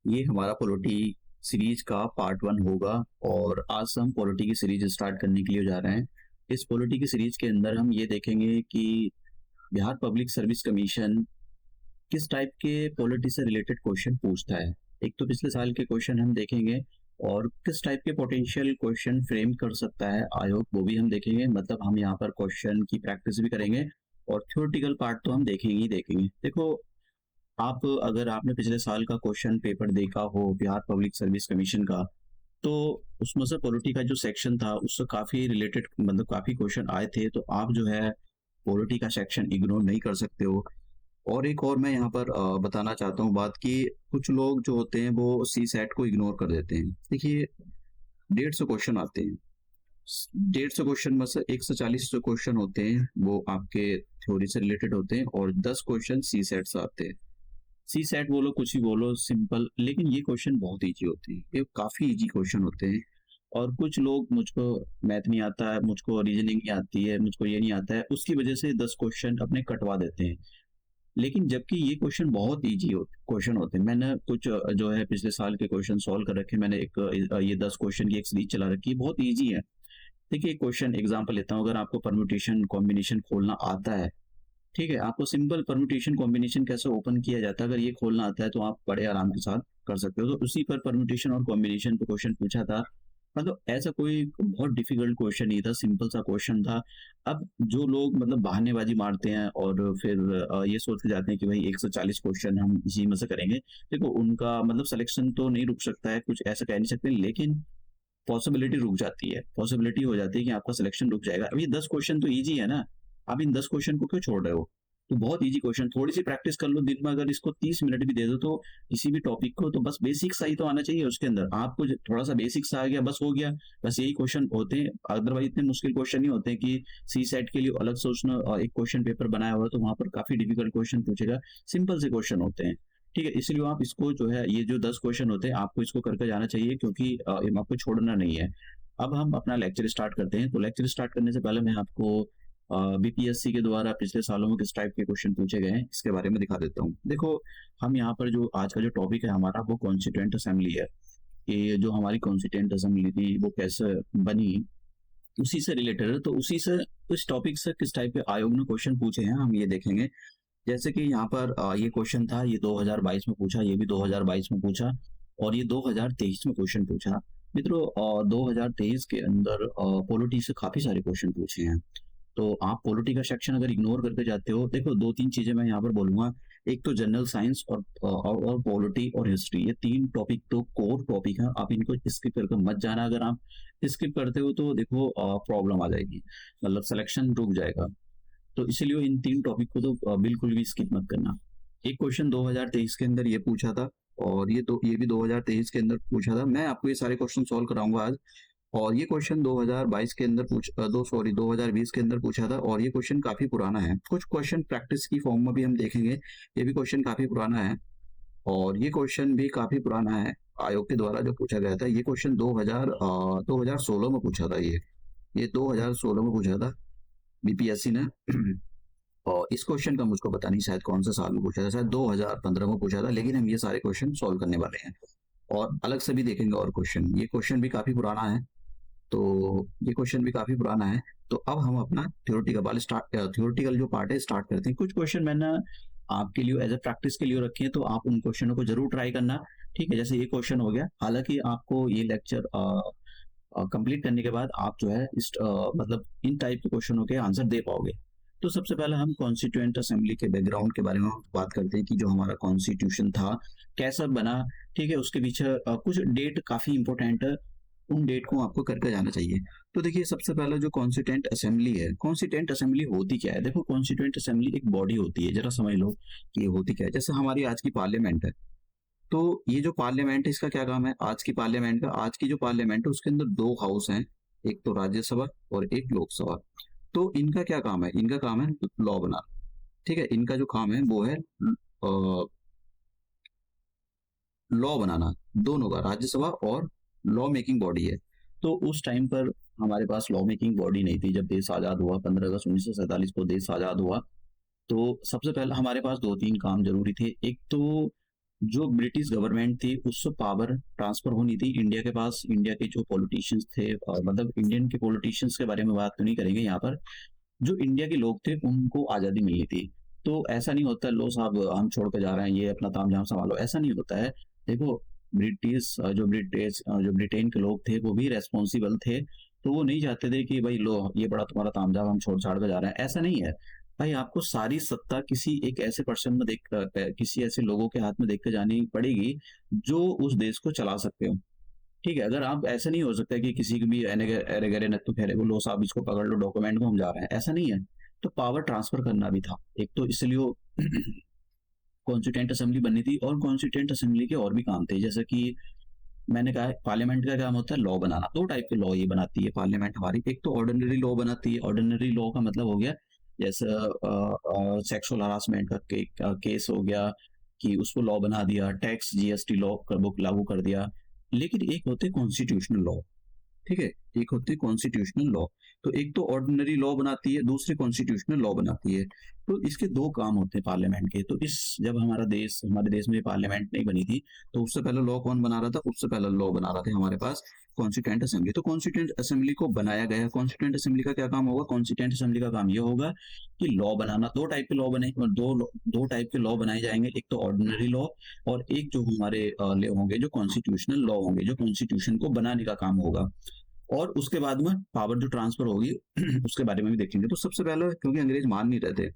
ये हमारा polity series का पार्ट 1 होगा और आज से हम पॉलिटी की सीरीज स्टार्ट करने के लिए जा रहे हैं। इस पॉलिटी की सीरीज के अंदर हम ये देखेंगे कि बिहार पब्लिक सर्विस कमीशन किस टाइप के पॉलिटी से रिलेटेड क्वेश्चन पूछता है। एक तो पिछले साल के क्वेश्चन हम देखेंगे और किस टाइप के पोटेंशियल क्वेश्चन फ्रेम कर सकता है आयोग, वो भी हम देखेंगे। मतलब हम यहाँ पर क्वेश्चन की प्रैक्टिस भी करेंगे और थ्योरेटिकल पार्ट तो हम देखेंगे ही देखेंगे। देखो, आप अगर आपने पिछले साल का क्वेश्चन पेपर देखा हो बिहार पब्लिक सर्विस कमीशन का, तो उसमें से पॉलिटी का जो सेक्शन था उससे काफी रिलेटेड, मतलब काफी क्वेश्चन आए थे। तो आप जो है पॉलिटी का सेक्शन इग्नोर नहीं कर सकते हो। और एक और मैं यहाँ पर बताना चाहता हूँ बात कि कुछ लोग जो होते हैं वो सी सेट को इग्नोर कर देते हैं। देखिए, 150 क्वेश्चन आते हैं, 150 क्वेश्चन में से 140 जो क्वेश्चन होते हैं वो आपके थ्योरी से रिलेटेड होते हैं और 10 क्वेश्चन सी सेट से आते हैं। सी सेट बोलो, कुछ ही बोलो, सिंपल, लेकिन ये क्वेश्चन बहुत इजी होते हैं, ये काफी इजी क्वेश्चन होते हैं। और कुछ लोग, मुझको मैथ नहीं आता है, मुझको रीजनिंग नहीं आती है, मुझको ये नहीं आता है, उसकी वजह से 10 क्वेश्चन अपने कटवा देते हैं। लेकिन जबकि ये क्वेश्चन बहुत इजी क्वेश्चन होते हैं। मैंने कुछ जो है पिछले साल के क्वेश्चन सॉल्व कर रखे, मैंने एक ये 10 क्वेश्चन की एक सीरीज चला रखी है, बहुत इजी है। देखिए, क्वेश्चन एग्जांपल लेता हूँ। अगर आपको परम्यूटेशन कॉम्बिनेशन खोलना आता है, ठीक है, आपको सिंपल परम्यूटेशन कॉम्बिनेशन कैसे ओपन किया जाता है अगर ये खोलना आता है तो आप बड़े आराम के साथ कर सकते हो। तो उसी पर परम्यूटेशन और कॉम्बिनेशन पे क्वेश्चन पूछा था। मतलब ऐसा कोई बहुत डिफिकल्ट क्वेश्चन नहीं था, सिंपल सा क्वेश्चन था। अब जो लोग मतलब बहानेबाजी मारते हैं और फिर ये सोच के जाते हैं कि भाई 140 क्वेश्चन हम इसी में से करेंगे, देखो उनका मतलब सिलेक्शन तो नहीं रुक सकता है, कुछ ऐसा कह नहीं सकते, लेकिन पॉसिबिलिटी रुक जाती है, पॉसिबिलिटी हो जाती है कि आपका सिलेक्शन रुक जाएगा। अब ये 10 क्वेश्चन तो इजी है ना, आप इन 10 क्वेश्चन को क्यों छोड़ रहे हो? तो बहुत इजी क्वेश्चन, थोड़ी सी प्रैक्टिस कर लो दिन में, अगर इसको 30 मिनट भी दे दो तो किसी भी टॉपिक को, तो बस बेसिक सा ही तो आना चाहिए उसके अंदर। आपको थोड़ा सा बेसिक सा आ गया, बस हो गया। बस यही क्वेश्चन होते हैं, अदरवाइज इतने मुश्किल क्वेश्चन नहीं होते हैं कि सी सेट के लिए अलग सोचना और एक क्वेश्चन पेपर बनाया हुआ है तो वहां पर काफी डिफिकल्ट क्वेश्चन पूछेगा। सिंपल से क्वेश्चन होते हैं, ठीक है। इसलिए आप इसको जो है, ये जो 10 क्वेश्चन होते हैं आपको इसको करके जाना चाहिए, क्योंकि आपको छोड़ना नहीं है। अब हम अपना लेक्चर स्टार्ट करते हैं। तो लेक्चर स्टार्ट करने से पहले मैं आपको बीपीएससी के द्वारा पिछले सालों में किस टाइप के क्वेश्चन पूछे गए हैं इसके बारे में दिखा देता हूँ। देखो, हम यहाँ पर जो आज का जो टॉपिक है हमारा वो कॉन्स्टिट्यूएंट असेंबली है। कि जो हमारी कॉन्स्टिट्यूएंट असेंबली थी वो कैसे बनी, उसी से रिलेटेड है। तो उसी से, इस टॉपिक से किस टाइप के आयोग ने क्वेश्चन पूछे हैं हम ये देखेंगे। जैसे कि यहाँ पर ये क्वेश्चन था, ये 2022 में पूछा, ये भी 2022 में पूछा और ये 2023 में क्वेश्चन पूछा। मित्रों, 2023 के अंदर पॉलिटी से काफी सारे क्वेश्चन पूछे हैं। तो आप पॉलिटी का सेक्शन अगर इग्नोर करके जाते हो, देखो दो तीन चीजें मैं यहाँ पर बोलूंगा। एक तो जनरल साइंस और पॉलिटी और हिस्ट्री, ये तीन टॉपिक तो कोर टॉपिक है, आप इनको स्किप करके मत जाना। अगर आप स्किप करते हो तो देखो प्रॉब्लम आ जाएगी, मतलब सिलेक्शन रुक जाएगा। तो इसीलिए इन तीन टॉपिक को तो बिल्कुल भी स्किप मत करना। एक क्वेश्चन 2023 के अंदर ये पूछा था और ये भी 2023 के अंदर पूछा था। मैं आपको ये सारे क्वेश्चन सॉल्व कराऊंगा आज। और ये क्वेश्चन 2022 के अंदर 2020 के अंदर पूछा था और ये क्वेश्चन काफी पुराना है। कुछ क्वेश्चन प्रैक्टिस की फॉर्म में भी हम देखेंगे, ये भी क्वेश्चन काफी पुराना है और ये क्वेश्चन भी काफी पुराना है। आयोग के द्वारा जो पूछा गया था ये क्वेश्चन 2016 में पूछा था। ये 2016 में पूछा था बीपीएससी ने। और इस क्वेश्चन का मुझको पता नहीं शायद कौन सा साल में पूछा था, शायद 2015 में पूछा था, लेकिन हम ये सारे क्वेश्चन सॉल्व करने वाले हैं और अलग से भी देखेंगे। और क्वेश्चन, ये क्वेश्चन भी काफी पुराना है, तो ये क्वेश्चन भी काफी पुराना है। तो अब हम अपना थ्योरेटिकल जो पार्ट है स्टार्ट करते हैं। कुछ क्वेश्चन मैंने आपके लिए एज ए प्रैक्टिस के लिए रखे हैं, तो आप उन क्वेश्चनों को जरूर ट्राई करना, ठीक है। जैसे ये क्वेश्चन हो गया, हालांकि आपको ये लेक्चर कंप्लीट करने के बाद आप जो है इस मतलब इन टाइप के क्वेश्चनों के आंसर दे पाओगे। तो सबसे पहले हम कॉन्स्टिट्यूएंट असेंबली के बैकग्राउंड के बारे में बात करते हैं कि जो हमारा कॉन्स्टिट्यूशन था कैसा बना, ठीक है। उसके पीछे कुछ डेट काफी इंपॉर्टेंट है, उन डेट को आपको करके जाना चाहिए। तो देखिए, सबसे पहले जो कॉन्स्टिट्यूएंट असेंबली है, कॉन्स्टिट्यूएंट असेंबली होती क्या है? देखो, कॉन्स्टिट्यूएंट असेंबली एक बॉडी होती है, जरा समझ लो कि ये होती क्या है। जैसे हमारी आज की पार्लियामेंट है, तो ये जो पार्लियामेंट है इसका क्या काम है? आज की पार्लियामेंट का, आज की जो पार्लियामेंट है उसके अंदर दो हाउस हैं, एक तो राज्यसभा और एक लोकसभा। तो इनका क्या काम है? इनका काम है लॉ बनाना, ठीक है। इनका जो काम है वो है लॉ बनाना, दोनों का, राज्यसभा और लॉ मेकिंग बॉडी है। तो उस टाइम पर हमारे पास लॉ मेकिंग बॉडी नहीं थी। जब देश आजाद हुआ 15 अगस्त 1947 को देश आजाद हुआ, तो सबसे पहले हमारे पास दो तीन काम जरूरी थे। एक तो जो ब्रिटिश गवर्नमेंट थी उससे पावर ट्रांसफर होनी थी इंडिया के पास। इंडिया के जो पॉलिटिशियंस थे, और मतलब इंडियन के पॉलिटिशियंस के बारे में बात तो नहीं करेंगे यहाँ पर, जो इंडिया के लोग थे उनको आज़ादी मिली थी। तो ऐसा नहीं होता लो साहब हम छोड़ के जा रहे हैं, ये अपना तामझाम संभालो, ऐसा नहीं होता है। देखो, जो ब्रिटेन के लोग थे वो भी रेस्पॉन्सिबल थे। तो वो नहीं चाहते थे कि भाई लो ये बड़ा तुम्हारा तामझाम हम छोड़ छाड़ के जा रहे हैं, ऐसा नहीं है। भाई आपको सारी सत्ता किसी एक ऐसे पर्सन में किसी ऐसे लोगों के हाथ में देख के जानी पड़ेगी जो उस देश को चला सकते हो। ठीक है, अगर आप ऐसा नहीं हो सकता कि किसी को भी अरे गरे नत्थु फेरे को लो साहब इसको पकड़ लो डॉक्यूमेंट में हम जा रहे हैं, ऐसा नहीं है। तो पावर ट्रांसफर करना भी था एक, तो इसलिए कॉन्स्टिट्यूंट असेंबली बननी थी। और कॉन्स्टिट्यूंट असेंबली के और भी काम थे, जैसे कि मैंने कहा पार्लियामेंट का काम होता है लॉ बनाना। दो टाइप के लॉ ये बनाती है पार्लियामेंट हमारी। एक तो ऑर्डिनरी लॉ बनाती है। ऑर्डिनरी लॉ का मतलब हो गया जैसे सेक्सुअल हरासमेंट का केस हो गया कि उसको लॉ बना दिया, टैक्स जीएसटी लॉ लागू कर दिया। लेकिन एक होते कॉन्स्टिट्यूशनल लॉ, ठीक है, एक होती है कॉन्स्टिट्यूशनल लॉ। तो एक तो ऑर्डिनरी लॉ बनाती है, दूसरी कॉन्स्टिट्यूशनल लॉ बनाती है। तो इसके दो काम होते हैं पार्लियामेंट के। तो इस जब हमारे देश में पार्लियामेंट नहीं बनी थी, तो उससे पहले लॉ कौन बना रहा था? उससे पहले लॉ बना रहा था हमारे पास कॉन्स्टिट्यूंट असेंबली। तो कॉन्स्टिट्यूंट असेंबली को बनाया गया। कॉन्स्टिट्यूंट असेंबली का क्या काम होगा? कॉन्स्टिट्यूंट असेंबली का काम ये होगा कि लॉ बनाना। दो टाइप के लॉ बने, दो टाइप के लॉ बनाए जाएंगे, एक तो ऑर्डिनरी लॉ और एक जो हमारे होंगे जो कॉन्स्टिट्यूशनल लॉ होंगे, जो कॉन्स्टिट्यूशन को बनाने का काम होगा। और उसके बाद में पावर जो ट्रांसफर होगी उसके बारे में भी देखेंगे। तो सबसे पहले, क्योंकि अंग्रेज मान नहीं रहे थे,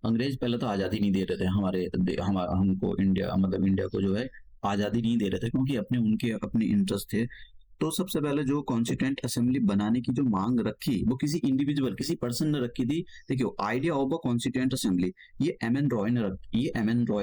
अंग्रेज पहले तो आजादी नहीं दे रहे थे हमको, इंडिया मतलब इंडिया को जो है आजादी नहीं दे रहे थे, क्योंकि उनके अपने इंटरेस्ट थे। तो सबसे पहले जो कॉन्स्टिट्यूंट असेंबली बनाने की जो मांग रखी, वो किसी इंडिविजुअल, किसी पर्सन ने रखी थी। देखियो, idea of a constituent assembly, ये एम एन रॉय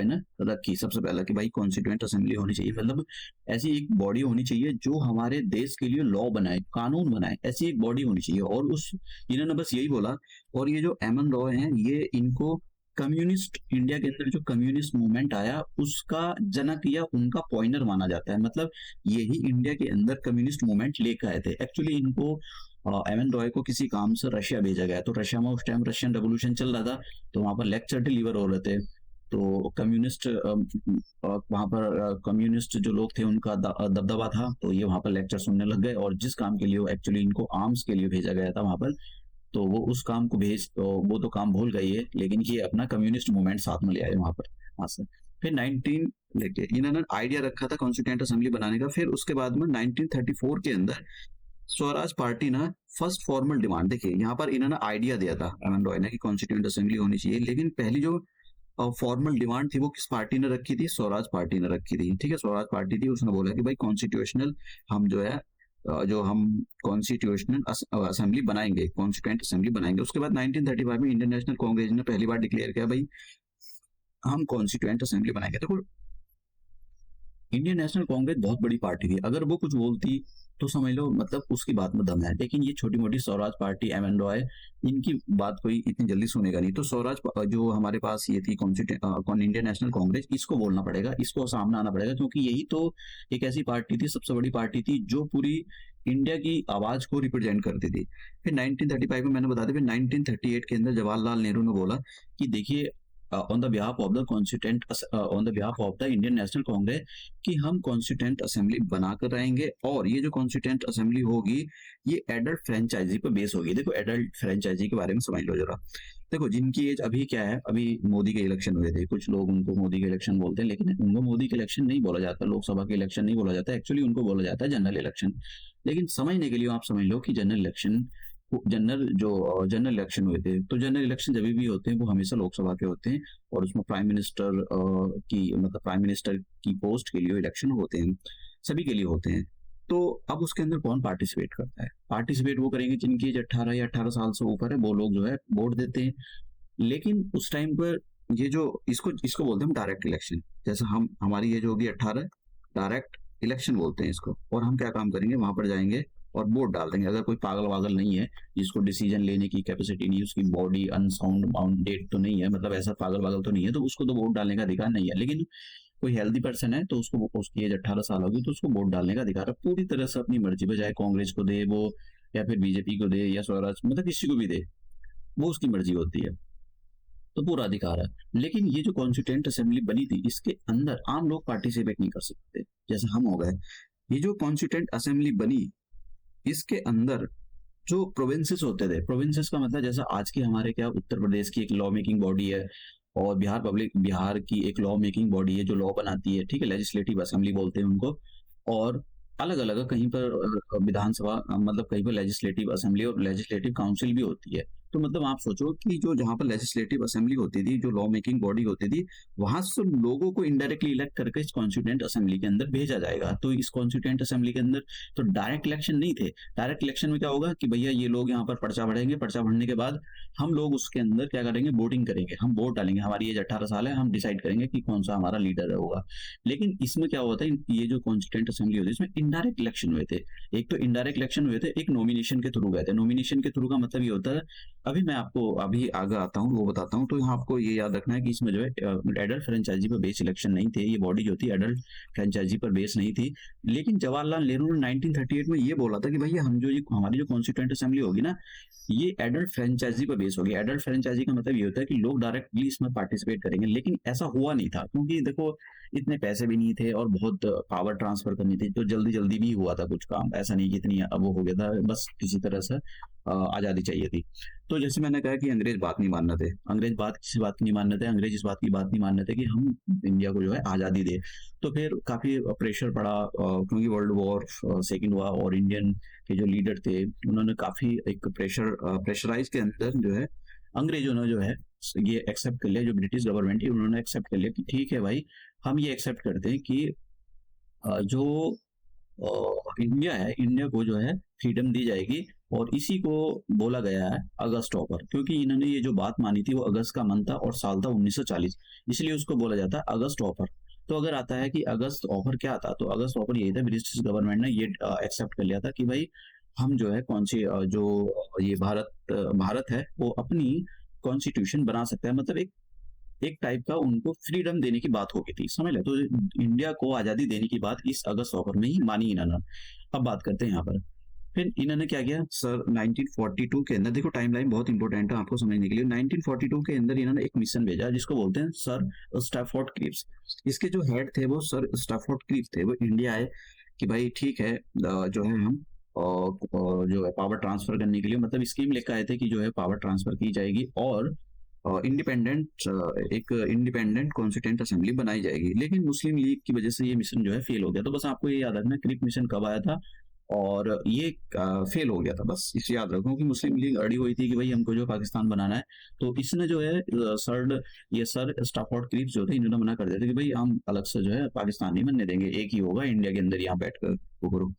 ने रखी सबसे पहले कि भाई कॉन्स्टिट्यूंट असेंबली होनी चाहिए, मतलब ऐसी एक बॉडी होनी चाहिए जो हमारे देश के लिए लॉ बनाए, कानून बनाए, ऐसी एक बॉडी होनी चाहिए। और उस इन्होंने बस यही बोला। और ये जो एम एन रॉय हैं, ये इनको कम्युनिस्ट, इंडिया के अंदर जो कम्युनिस्ट मूवमेंट आया उसका जनक या उनका पॉइनर माना जाता है। मतलब यही इंडिया के अंदर कम्युनिस्ट मूवमेंट लेकर आए थे। एक्चुअली इनको एम एन रॉय को किसी काम से रशिया भेजा गया। तो रशिया में उस टाइम रशियन रेवोल्यूशन चल रहा था, तो वहां पर लेक्चर डिलीवर हो रहे थे। तो कम्युनिस्ट वहां पर कम्युनिस्ट जो लोग थे उनका दबदबा था, तो ये वहां पर लेक्चर सुनने लग गए। और जिस काम के लिए एक्चुअली इनको आर्म्स के लिए भेजा गया था वहां पर, तो वो उस काम को तो वो तो काम भूल गई है, लेकिन ये अपना कम्युनिस्ट मूवमेंट साथ में ले आए वहां पर। हाँ सर। फिर 19 लेके इन्होंने आइडिया रखा था कॉन्स्टिट्यूंट असेंबली बनाने का। फिर उसके बाद में 1934 के अंदर स्वराज पार्टी ना फर्स्ट फॉर्मल डिमांड, देखिए यहाँ पर इन्होंने आइडिया दिया था एम एन रॉय ने कि कॉन्स्टिट्यूंट असेंबली होनी चाहिए, लेकिन पहली जो फॉर्मल डिमांड थी वो किस पार्टी ने रखी थी? स्वराज पार्टी ने रखी थी। ठीक है, स्वराज पार्टी थी, उसने बोला कि भाई कॉन्स्टिट्यूशनल हम जो है जो हम कॉन्स्टिट्यूशनल असेंबली बनाएंगे, कॉन्स्टिट्यूंट असेंबली बनाएंगे। उसके बाद 1935 में इंडियन नेशनल कांग्रेस ने पहली बार डिक्लेयर किया भाई हम कॉन्स्टिट्यूंट असेंबली बनाएंगे। देखो, इंडियन नेशनल कांग्रेस बहुत बड़ी पार्टी थी, अगर वो कुछ बोलती तो समझ लो मतलब उसकी बात में दम है। लेकिन ये छोटी मोटी Swaraj party, M N Roy, इनकी बात कोई इतनी जल्दी सुनेगा नहीं। तो स्वराज जो हमारे पास ये थी इंडियन नेशनल कांग्रेस, इसको बोलना पड़ेगा, इसको सामने आना पड़ेगा, क्योंकि यही तो एक ऐसी पार्टी थी, सबसे बड़ी पार्टी थी जो पूरी इंडिया की आवाज को रिप्रेजेंट करती थी। फिर 1935 में मैंने बता दिया। फिर 1938 के अंदर जवाहरलाल नेहरू ने बोला कि देखिए on the behalf of the constituent on the behalf of the Indian national Congress कि हम कॉन्स्टिट्यूंट असेंबली बनाकर रहेंगे। और ये जो कॉन्स्टिट्यूंट असेंबली होगी ये एडल्ट फ्रेंचाइजी पर बेस होगी। देखो, एडल्ट फ्रेंचाइजी के बारे में समझ लो जरा। देखो, जिनकी एज अभी क्या है, अभी मोदी के इलेक्शन हुए थे, कुछ लोग उनको मोदी के इलेक्शन बोलते हैं, लेकिन उनको मोदी के इलेक्शन नहीं बोला जाता, लोकसभा के इलेक्शन नहीं बोला जाता, एक्चुअली उनको बोला जाता है जनरल इलेक्शन। लेकिन समझने के लिए आप समझ लो कि जनरल इलेक्शन हुए थे। तो जनरल इलेक्शन जब भी होते हैं वो हमेशा लोकसभा के होते हैं, और उसमें प्राइम मिनिस्टर की पोस्ट के लिए इलेक्शन होते हैं, सभी के लिए होते हैं। तो अब उसके अंदर कौन पार्टिसिपेट करता है? पार्टिसिपेट वो करेंगे जिनकी एज 18 या 18 साल से ऊपर है, वो लोग जो है वोट देते हैं। लेकिन उस टाइम पर ये जो इसको इसको बोलते हैं हम डायरेक्ट इलेक्शन। जैसे हमारी एज होगी 18, डायरेक्ट इलेक्शन बोलते हैं इसको। और हम क्या काम करेंगे, वहां पर जाएंगे और वोट डाल देंगे। अगर कोई पागल वागल नहीं है जिसको डिसीजन लेने की कैपेसिटी नहीं है, उसकी बॉडी अनसाउंड बाउंडेड तो नहीं है, मतलब ऐसा पागल वागल तो नहीं है, तो उसको तो वोट डालने का अधिकार नहीं है। लेकिन कोई हेल्दी पर्सन है तो उसको, उसकी एज 18 साल होगी तो उसको वोट डालने का अधिकार है पूरी तरह से अपनी मर्जी पे, चाहे कांग्रेस को दे वो, या फिर बीजेपी को दे, या स्वराज, मतलब किसी को भी दे, वो उसकी मर्जी होती है। तो पूरा अधिकार है। लेकिन ये जो कॉन्स्टिट्यूएंट असेंबली बनी थी, इसके अंदर आम लोग पार्टिसिपेट नहीं कर सकते, जैसे हम हो गए। ये जो कॉन्स्टिट्यूएंट असेंबली बनी, इसके अंदर जो प्रोविंसेस होते थे, प्रोविंसेस का मतलब जैसा आज की हमारे क्या उत्तर प्रदेश की एक लॉ मेकिंग बॉडी है, और बिहार की एक लॉ मेकिंग बॉडी है जो लॉ बनाती है, ठीक है, लेजिस्लेटिव असेंबली बोलते हैं उनको। और अलग अलग कहीं पर विधानसभा, मतलब कहीं पर लेजिस्लेटिव असेंबली और लेजिस्लेटिव काउंसिल भी होती है। तो मतलब आप सोचो कि जो जहाँ पर लेजिस्लेटिव असेंबली होती थी, जो लॉ मेकिंग बॉडी होती थी, वहां से लोगों को इनडायरेक्टली इलेक्ट करके इस कॉन्स्टिट्यूएंट असेंबली के अंदर भेजा जाएगा। तो इस कॉन्स्टिट्यूएंट असेंबली के अंदर तो डायरेक्ट इलेक्शन नहीं थे। डायरेक्ट इलेक्शन में क्या होगा कि भैया ये लोग यहाँ पर पर्चा भरेंगे, पर्चा भरने के बाद हम लोग उसके अंदर क्या करेंगे, वोटिंग करेंगे, हम वोट डालेंगे, हमारी एज 18 साल है, हम डिसाइड करेंगे कि कौन सा हमारा लीडर होगा। लेकिन इसमें क्या होता है, ये जो कॉन्स्टिट्यूएंट असेंबली होती है, इसमें इनडायरेक्ट इलेक्शन हुए थे। एक तो इनडायरेक्ट इलेक्शन हुए थे, एक नॉमिनेशन के थ्रू गए थे। नॉमिनेशन के थ्रू का मतलब ये होता है, अभी मैं आपको अभी आगे आता हूँ वो बताता हूँ। तो यहाँ आपको ये याद रखना है कि इसमें जो है एडल्ट फ्रेंचाइजी पर बेस इलेक्शन नहीं थे, ये बॉडी जो थी एडल्ट फ्रेंचाइजी पर बेस नहीं थी। लेकिन जवाहरलाल नेहरू ने 1938 में ये बोला था कि भैया हम जो ये हमारी जो कॉन्स्टिट्यूएंट असेंबली होगी ना, ये एडल्ट फ्रेंचाइजी पर बेस होगी। एडल्ट फ्रेंचाइजी का मतलब ये होता है कि लोग डायरेक्टली इसमें पार्टिसिपेट करेंगे। लेकिन ऐसा हुआ नहीं था, क्योंकि देखो इतने पैसे भी नहीं थे और बहुत पावर ट्रांसफर करनी थी, तो जल्दी जल्दी भी हुआ था कुछ काम, ऐसा नहीं कि इतनी अब वो हो गया था, बस किसी तरह से आजादी चाहिए थी। तो जैसे मैंने कहा कि अंग्रेज बात नहीं मान रहे थे, अंग्रेज बात किसी बात की नहीं मान रहे थे, अंग्रेज इस बात की बात नहीं मान रहे थे कि हम इंडिया को जो है आजादी दे। तो फिर काफी प्रेशर पड़ा, क्योंकि वर्ल्ड वॉर सेकेंड हुआ और इंडियन के जो लीडर थे उन्होंने काफी एक प्रेशराइज के अंदर जो है अंग्रेजों ने जो है ये एक्सेप्ट कर लिया, जो ब्रिटिश गवर्नमेंट है उन्होंने एक्सेप्ट कर लिया कि ठीक है भाई, हम ये एक्सेप्ट करते हैं कि जो इंडिया है, इंडिया को जो है फ्रीडम दी जाएगी। और इसी को बोला गया है अगस्त ऑफर, क्योंकि इन्होंने ये जो बात मानी थी वो अगस्त का मंथ था और साल था 1940, इसलिए उसको बोला जाता है अगस्त ऑफर। तो अगर आता है कि अगस्त ऑफर क्या था, तो अगस्त ऑफर यही था, ब्रिटिश गवर्नमेंट ने ये एक्सेप्ट कर लिया था कि भाई हम जो है कौन सी जो ये भारत है वो अपनी कॉन्स्टिट्यूशन बना सकता है। मतलब एक एक टाइप का उनको फ्रीडम देने की बात हो गई थी, समझ ले। तो इंडिया को आजादी देने की बात इस अगस्त ऑफर में ही मानी इन्होंने। अब बात करते हैं यहाँ पर, फिर इन्होंने क्या किया सर 1942 के अंदर, देखो टाइमलाइन बहुत इंपॉर्टेंट है आपको समझने के लिए। 1942 के अंदर इन्होंने एक मिशन भेजा जिसको बोलते हैं सर स्टैफोर्ड क्रिप्स। इसके जो हेड थे वो सर स्टैफोर्ड क्रिप्स थे। वो इंडिया आए कि भाई ठीक है, जो है हम जो है पावर ट्रांसफर करने के लिए मतलब स्कीम लेकर आए थे कि जो है पावर ट्रांसफर की जाएगी और एक इंडिपेंडेंट कॉन्स्टिट्यूएंट असेंबली बनाई जाएगी। लेकिन मुस्लिम लीग की वजह से ये मिशन जो है फेल हो गया। तो बस आपको ये याद रखना क्रिप मिशन कब आया था और ये फेल हो गया था, बस इसे याद रखो कि मुस्लिम लीग अड़ी हुई थी कि भाई हमको जो पाकिस्तान बनाना है। तो इसने जो है सर स्टैफोर्ड क्रिप्स जो थे इन्होंने मना कर दिया था कि भाई हम अलग से जो है पाकिस्तान नहीं बनने देंगे, एक ही होगा इंडिया के अंदर, यहाँ बैठकर वो करो।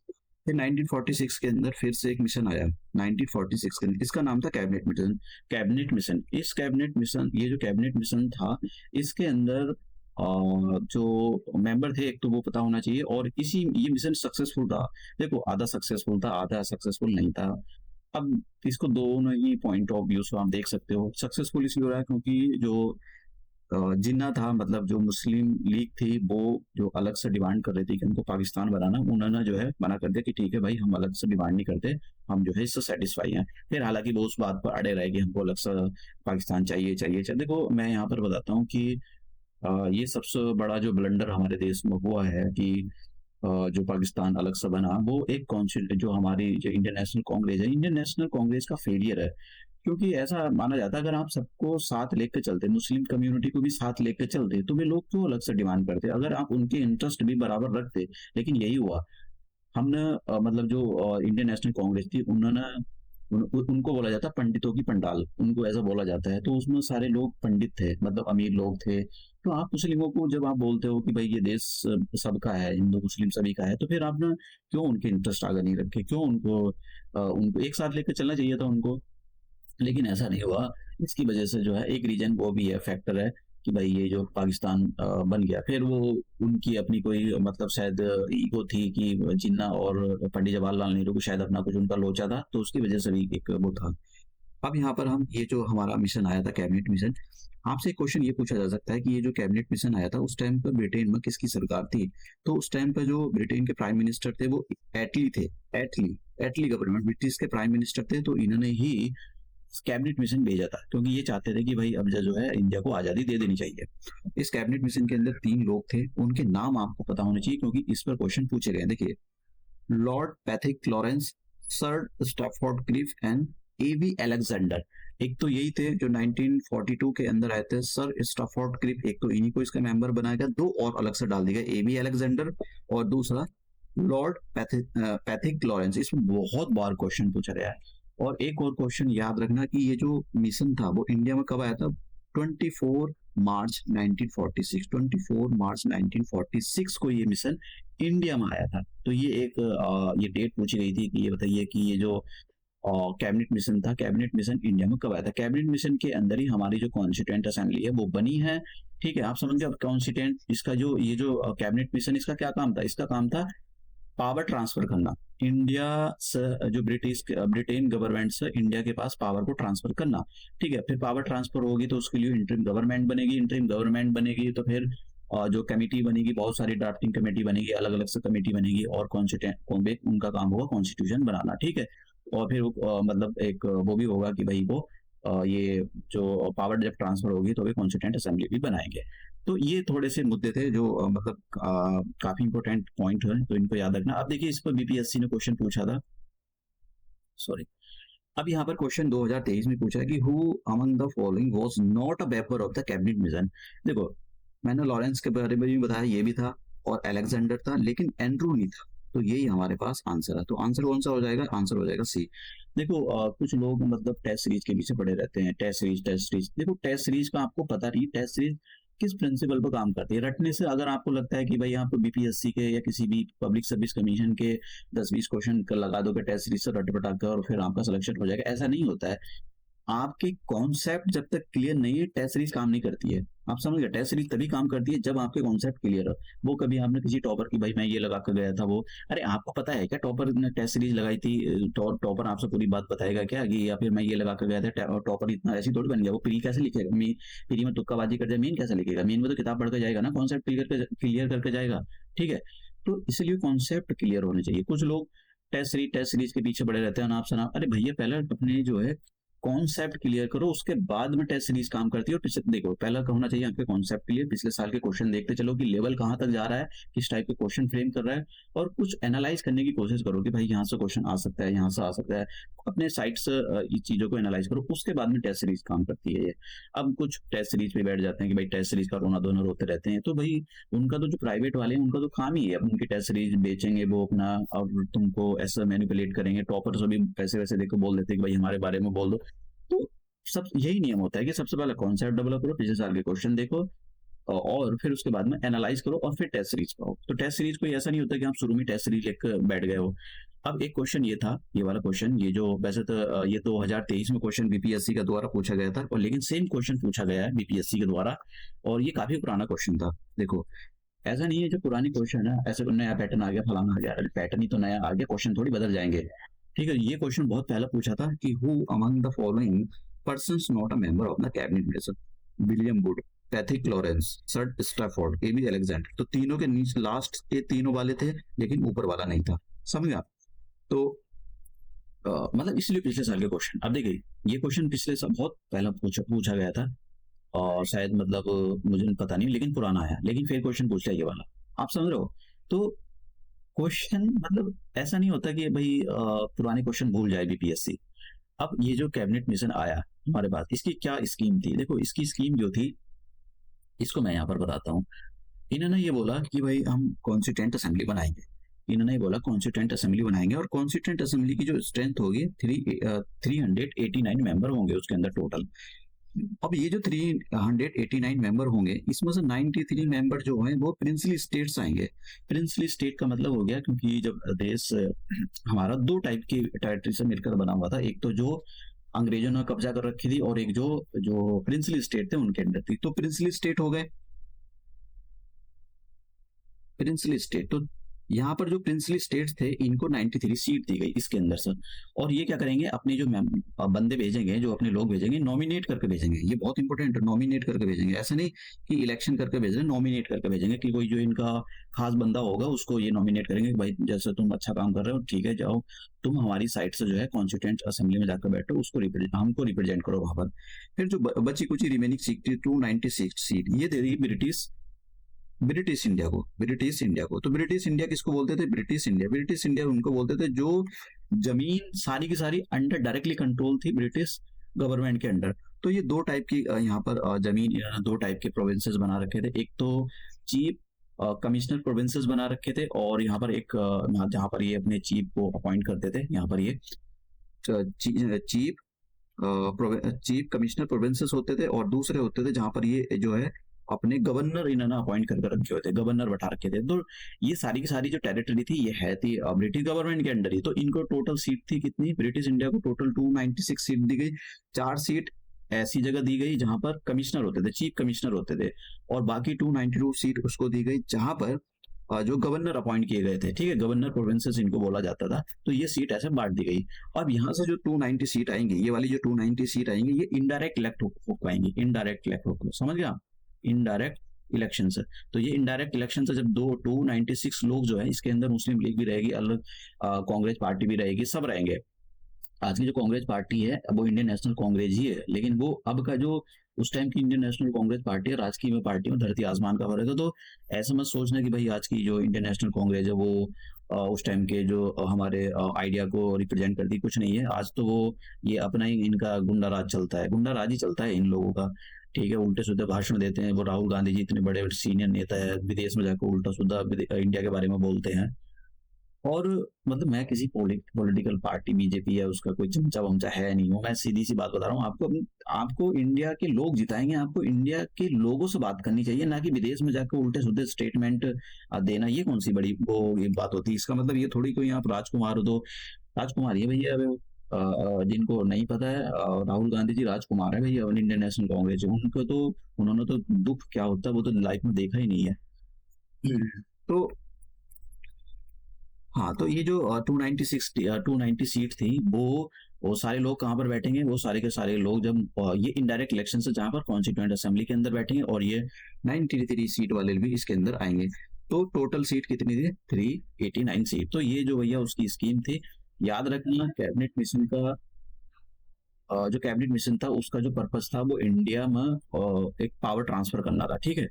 फिर 1946 के अंदर फिर से एक मिशन आया, 1946 के अंदर, इसका नाम था कैबिनेट मिशन। कैबिनेट मिशन, इस कैबिनेट मिशन, ये जो कैबिनेट मिशन था इसके अंदर जो मेंबर थे एक तो वो पता होना चाहिए, और इसी ये मिशन सक्सेसफुल था। देखो आधा सक्सेसफुल था, आधा सक्सेसफुल नहीं था। अब इसको दोनों ही पॉइंट ऑफ व्यू से आप देख सकते हो। सक्सेसफुल इसलिए हो रहा है क्योंकि जो जिन्ना था, मतलब जो मुस्लिम लीग थी, वो जो अलग से डिमांड कर रही थी कि उनको पाकिस्तान बनाना, उन्होंने जो है मना कर दिया कि ठीक है भाई हम अलग से डिमांड नहीं करते, हम जो है इससे सेटिस्फाई हैं। फिर हालांकि वो उस बात पर अड़े रहे कि हमको अलग से पाकिस्तान चाहिए चाहिए चाहिए। देखो मैं यहाँ पर बताता हूँ कि ये सबसे बड़ा जो ब्लंडर हमारे देश में हुआ है कि जो पाकिस्तान अलग से बना, वो एक कॉन्स्टिट्यूट जो हमारी जो इंडियन नेशनल कांग्रेस है, इंडियन नेशनल कांग्रेस का फेलियर है। क्योंकि ऐसा माना जाता है अगर आप सबको साथ लेकर चलते, मुस्लिम कम्युनिटी को भी साथ लेकर चलते, तो वे लोग क्यों अलग से डिमांड करते अगर आप उनके इंटरेस्ट भी बराबर रखते। लेकिन यही हुआ, हमने मतलब जो इंडियन नेशनल कांग्रेस थी उन्होंने उनको बोला जाता है पंडितों की पंडाल, उनको ऐसा बोला जाता है। तो उसमें सारे लोग पंडित थे, मतलब अमीर लोग थे। तो आप मुस्लिमों को जब आप बोलते हो कि भाई ये देश सबका है, हिंदू मुस्लिम सभी का है, तो फिर आपने क्यों उनके इंटरेस्ट आगे नहीं रखे, क्यों उनको एक साथ लेकर चलना चाहिए था उनको। लेकिन ऐसा नहीं हुआ। इसकी वजह से जो है एक रीजन वो भी है, फैक्टर है कि भाई ये जो पाकिस्तान बन गया, फिर वो उनकी अपनी कोई मतलब शायद ईगो थी कि जिन्ना और पंडित जवाहरलाल नेहरू को शायद अपना कुछ उनका लोचा था, तो उसकी वजह से भी एक वो था। अब यहाँ पर हम ये जो हमारा मिशन आया था कैबिनेट मिशन, आपसे क्वेश्चन ये पूछा जा सकता है कि ये जो कैबिनेट मिशन आया था उस टाइम पर ब्रिटेन में किसकी सरकार थी। तो उस टाइम पर जो ब्रिटेन के प्राइम मिनिस्टर थे वो एटली थे। एटली एटली गवर्नमेंट ब्रिटिश के प्राइम मिनिस्टर थे, तो इन्होंने ही कैबिनेट मिशन भेजा था, क्योंकि ये चाहते थे कि भाई अब जो है इंडिया को आज़ादी दे देनी चाहिए। इस कैबिनेट मिशन के अंदर 3 लोग थे, उनके नाम आपको पता होने चाहिए क्योंकि इस पर क्वेश्चन पूछे गए हैं। देखिए, Lord Pethick Lawrence, Sir Stafford Cripps and A V Alexander. एक तो यही थे जो 1942 के अंदर आए थे, सर स्टैफोर्ड क्लिफ, एक तो इन्हीं को इसका मेंबर बनाया गया, 2 और अलग से डाल दिया गया, एवी अलेक्जेंडर और दूसरा लॉर्ड पैथिक लॉरेंस। इसमें बहुत बार क्वेश्चन पूछा गया है। और एक और क्वेश्चन याद रखना कि ये जो मिशन था वो इंडिया में कब आया था? 24 मार्च 1946, 24 मार्च 1946 को ये मिशन इंडिया में आया था। तो ये एक ये डेट पूछी गई थी कि ये बताइए कि ये जो कैबिनेट मिशन था, कैबिनेट मिशन इंडिया में कब आया था। कैबिनेट मिशन के अंदर ही हमारी जो कॉन्स्टिट्यूएंट असेंबली है वो बनी है, ठीक है, आप समझ गए। अब कॉन्स्टिट्यूएंट इसका जो ये जो कैबिनेट मिशन, इसका क्या काम था? इसका काम था पावर ट्रांसफर करना, इंडिया से जो ब्रिटेन गवर्नमेंट से इंडिया के पास पावर को ट्रांसफर करना, ठीक है। फिर पावर ट्रांसफर होगी तो उसके लिए इंटरिम गवर्नमेंट बनेगी, इंटरिम गवर्नमेंट बनेगी तो फिर जो कमेटी बनेगी, बहुत सारी ड्राफ्टिंग कमेटी बनेगी, अलग अलग से कमेटी बनेगी, और कॉन्स्टिट्यूएंट उनका काम होगा कॉन्स्टिट्यूशन बनाना, ठीक है। और फिर मतलब एक वो भी होगा कि भाई वो ये जो पावर जब ट्रांसफर होगी तो वे कॉन्स्टिट्यूएंट असेंबली भी बनाएंगे। तो ये थोड़े से मुद्दे थे जो मतलब काफी इंपॉर्टेंट पॉइंट है, तो इनको याद रखना। अब देखिए, इस पर बीपीएससी ने क्वेश्चन पूछा था, सॉरी। अब यहाँ पर क्वेश्चन 2023 में पूछा है कि who among the following was not a member of the cabinet mission. देखो, मैंने लॉरेंस के बारे में भी बताया, ये भी था, और अलेक्जेंडर था, लेकिन एंड्रू नहीं था। तो यही हमारे पास आंसर है। तो आंसर कौन सा हो जाएगा? आंसर हो जाएगा सी। देखो, कुछ लोग मतलब टेस्ट सीरीज के पीछे पड़े रहते हैं, टेस्ट सीरीज। देखो, टेस्ट सीरीज का आपको पता नहीं टेस्ट सीरीज किस प्रिंसिपल पर काम करती है। रटने से अगर आपको लगता है कि भाई यहाँ पर बीपीएससी के या किसी भी पब्लिक सर्विस कमीशन के 10-20 क्वेश्चन लगा दोगे टेस्ट सीरीज से रट पटा कर और फिर आपका सिलेक्शन हो जाएगा, ऐसा नहीं होता है। आपकी कॉन्सेप्ट जब तक क्लियर नहीं है, टेस्ट सीरीज काम नहीं करती है। आप समझ गए? टेस्ट सीरीज तभी काम करती है जब आपके कॉन्सेप्ट क्लियर हो। वो कभी आपने किसी टॉपर की भाई मैं ये लगा कर गया था, वो अरे आपको पता है क्या टॉपर ने टेस्ट सीरीज लगाई थी? टॉपर आपसे पूरी बात बताएगा क्या कि या फिर मैं ये लगा कर गया था, टॉपर इतना ऐसी थोड़ी बन गया। वो प्री कैसे लिखेगा? प्री में तुक्काबाजी कर जाए, मेन कैसे लिखेगा? मेन में तो किताब पढ़ कर जाएगा ना, कॉन्सेप्ट क्लियर करके जाएगा, ठीक है। तो इसलिए कॉन्सेप्ट क्लियर होने चाहिए। कुछ लोग टेस्ट सीरीज के पीछे पड़े रहते हैं, अनाप शनाप। अरे भैया, पहले अपने जो है कॉन्सेप्ट क्लियर करो, उसके बाद में टेस्ट सीरीज काम करती है। और पिछले देखो, पहला होना चाहिए आपके कॉन्सेप्ट क्लियर, पिछले साल के क्वेश्चन देखते चलो कि लेवल कहाँ तक जा रहा है, किस टाइप के क्वेश्चन फ्रेम कर रहा है, और कुछ एनालाइज करने की कोशिश करो कि भाई यहाँ से क्वेश्चन आ सकता है, यहाँ से आ सकता है। अपने साइड से इस चीजों को एनालाइज करो, उसके बाद में टेस्ट सीरीज काम करती है ये। अब कुछ टेस्ट सीरीज पे बैठ जाते हैं कि भाई टेस्ट सीरीज का रोना धोना रोते रहते हैं, तो भाई उनका तो जो प्राइवेट वाले हैं उनका तो काम ही है, उनकी टेस्ट सीरीज बेचेंगे वो अपना, और तुमको ऐसा मैनिपुलेट करेंगे। टॉपर से भी पैसे वैसे देखो बोल देते हैं कि भाई हमारे बारे में बोल दो। तो सब यही नियम होता है कि सबसे पहले कॉन्सेप्ट डेवलप करो, पिछले साल के क्वेश्चन देखो, और फिर उसके बाद में एनालाइज करो, और फिर टेस्ट सीरीज पाओ। तो टेस्ट सीरीज कोई ऐसा नहीं होता कि आप शुरू में टेस्ट सीरीज लेकर बैठ गए हो। अब एक क्वेश्चन ये था, ये वाला क्वेश्चन, ये जो वैसे तो ये 2023 में क्वेश्चन बीपीएससी के द्वारा पूछा गया था, और लेकिन सेम क्वेश्चन पूछा गया है बीपीएससी के द्वारा, और ये काफी पुराना क्वेश्चन था। देखो, ऐसा नहीं है जो पुरानी क्वेश्चन है ऐसे नया पैटर्न आ गया, फलाना आ गया, पैटर्न ही तो नया आ गया, क्वेश्चन थोड़ी बदल जाएंगे, ठीक है। ये क्वेश्चन बहुत पहले पूछा था कि who among the following persons not a member of the cabinet mission, William Wood, Pethick Lawrence, Sir Stafford, A B Alexander. तो तीनों के नीचे लास्ट के तीनों वाले थे, लेकिन ऊपर वाला नहीं था, समझ गया? तो मतलब इसलिए पिछले साल के क्वेश्चन। अब देखिए, ये क्वेश्चन पिछले साल बहुत पहला पूछा गया था, और शायद मतलब मुझे पता नहीं, लेकिन पुराना आया, लेकिन फिर क्वेश्चन पूछ लिया ये वाला, आप समझ रहे हो? तो क्वेश्चन मतलब ऐसा नहीं होता कि भाई पुराने क्वेश्चन भूल जाए बीपीएससी। अब ये जो कैबिनेट मिशन आया हमारे पास, इसकी क्या स्कीम थी? देखो, इसकी स्कीम जो थी, इसको मैं यहाँ पर बताता हूँ। इन्होंने ये बोला कि भाई हम कॉन्स्टिट्यूएंट असेंबली बनाएंगे। इन्होंने ये बोला कॉन्स्टिट्यूएंट असेंबली बनाएंगे, और कॉन्स्टिट्यूएंट असेंबली की जो स्ट्रेंथ होगी 389 मेंबर होंगे उसके अंदर टोटल। अब ये जो 389 मेंबर होंगे, इसमें से 93 मेंबर जो हैं वो प्रिंसली स्टेट्स आएंगे। प्रिंसली स्टेट का मतलब हो गया, क्योंकि जब देश हमारा 2 टाइप की टेरिटरी से मिलकर बना हुआ था, एक तो जो अंग्रेजों ने कब्जा कर रखी थी, और एक जो जो प्रिंसली स्टेट थे उनके अंडर थी। तो प्रिंसली स्टेट हो गए, प्रिंसली स्टेट। तो यहाँ पर जो प्रिंसली स्टेट्स थे इनको 93 सीट दी गई इसके अंदर सर। और ये क्या करेंगे, अपने जो बंदे भेजेंगे, जो अपने लोग भेजेंगे, नॉमिनेट करके भेजेंगे। ये बहुत इंपॉर्टेंट है, नॉमिनेट करके भेजेंगे। ऐसा नहीं कि इलेक्शन करके भेज रहे हैं, नॉमिनेट करके भेजेंगे कि कोई जो इनका खास बंदा होगा उसको ये नॉमिनेट करेंगे कि भाई जैसे तुम अच्छा काम कर रहे हो, ठीक है, जाओ तुम हमारी साइड से जो है कॉन्स्टिट्यूएंट असेंबली में जाकर बैठो, उसको हमको रिप्रेजेंट करो वहां पर। फिर जो बची कुछ रिमेनिंग सीट थी 296 सीट, ये दे दी ब्रिटिश इंडिया को। तो ब्रिटिश इंडिया किसको बोलते थे? ब्रिटिश इंडिया उनको बोलते थे जो जमीन सारी की सारी अंडर डायरेक्टली कंट्रोल थी ब्रिटिश गवर्नमेंट के अंडर। तो ये दो टाइप की यहाँ पर जमीन, दो टाइप के प्रोविंसेस बना रखे थे। एक तो चीफ कमिश्नर प्रोविंसेस बना रखे थे, और यहाँ पर एक जहाँ पर ये अपने चीफ को अपॉइंट करते थे, यहाँ पर ये चीफ कमिश्नर प्रोविंसेस होते थे, और दूसरे होते थे जहां पर ये जो है अपने गवर्नर इन्होंने अपॉइंट करके रखे होते, गवर्नर बैठा रखे थे। तो ये सारी की सारी जो टेरिटरी थी ये है थी ब्रिटिश गवर्नमेंट के अंडर ही। तो इनको टोटल सीट थी कितनी? ब्रिटिश इंडिया को टोटल 296 सीट दी गई। 4 सीट ऐसी जगह दी गई जहां पर कमिश्नर होते थे, चीफ कमिश्नर होते थे, और बाकी 292 सीट उसको दी गई जहां पर जो गवर्नर अपॉइंट किए गए थे, ठीक है, गवर्नर प्रोविंसेस इनको बोला जाता था। तो ये सीट ऐसे बांट दी गई। अब यहाँ से जो 290 सीट आएंगी, ये वाली जो 290 सीट आएंगी, ये इनडायरेक्ट इलेक्ट हो पाएंगी। इनडायरेक्ट इलेक्ट हो, समझ गया? इनडायरेक्ट इलेक्शन से। तो ये इनडायरेक्ट इलेक्शन से जब 296 लोग जो है, इसके अंदर मुस्लिम लीग भी रहेगी, अलग कांग्रेस पार्टी भी रहेगी, सब रहेंगे। आज की जो कांग्रेस पार्टी है वो इंडियन नेशनल कांग्रेस ही है, लेकिन वो अब का जो उस टाइम की इंडियन नेशनल कांग्रेस पार्टी है, राजकीय में पार्टी में धरती आसमान का फर्क है। तो ऐसा मत सोचना कि भाई आज की जो इंडियन नेशनल कांग्रेस है वो उस टाइम के जो हमारे आइडिया को रिप्रेजेंट करती, कुछ नहीं है। आज तो वो ये अपना ही इनका गुंडा राज चलता है, गुंडा राज ही चलता है इन लोगों का, ठीक है। उल्टे सीधे भाषण देते हैं। वो राहुल गांधी जी इतने बड़े सीनियर नेता है, विदेश में जाकर उल्टा सीधा इंडिया के बारे में बोलते हैं। और मतलब मैं किसी पॉलिटिकल पार्टी बीजेपी है उसका कोई चमचा वमचा है नहीं हूँ। मैं सीधी सी बात बता रहा हूँ आपको, आपको इंडिया के लोग जिताएंगे, आपको इंडिया के लोगों से बात करनी चाहिए, ना कि विदेश में जाकर उल्टे सीधे स्टेटमेंट देना। ये कौन सी बड़ी वो ये बात होती है? इसका मतलब ये थोड़ी कोई आप राजकुमार हो तो राजकुमार ही है भैया। जिनको नहीं पता है, राहुल गांधी जी राजकुमार है भैया, इंडियन नेशनल कांग्रेस है। उनको तो उन्होंने तो दुख क्या होता है वो तो लाइफ में देखा ही नहीं है। तो हाँ, तो ये जो 290 सीट थी, वो सारे लोग कहाँ पर बैठेंगे? वो सारे के सारे लोग जब ये इनडायरेक्ट इलेक्शन से जहाँ पर कॉन्स्टिट्यूएंट असेंबली के अंदर बैठेंगे, और ये 93 सीट वाले भी इसके अंदर आएंगे। तो टोटल सीट कितनी थी? 389 सीट। तो ये जो भैया उसकी स्कीम थी, याद रखना, कैबिनेट मिशन का जो कैबिनेट मिशन था उसका जो पर्पस था वो इंडिया में एक पावर ट्रांसफर करना था, ठीक है।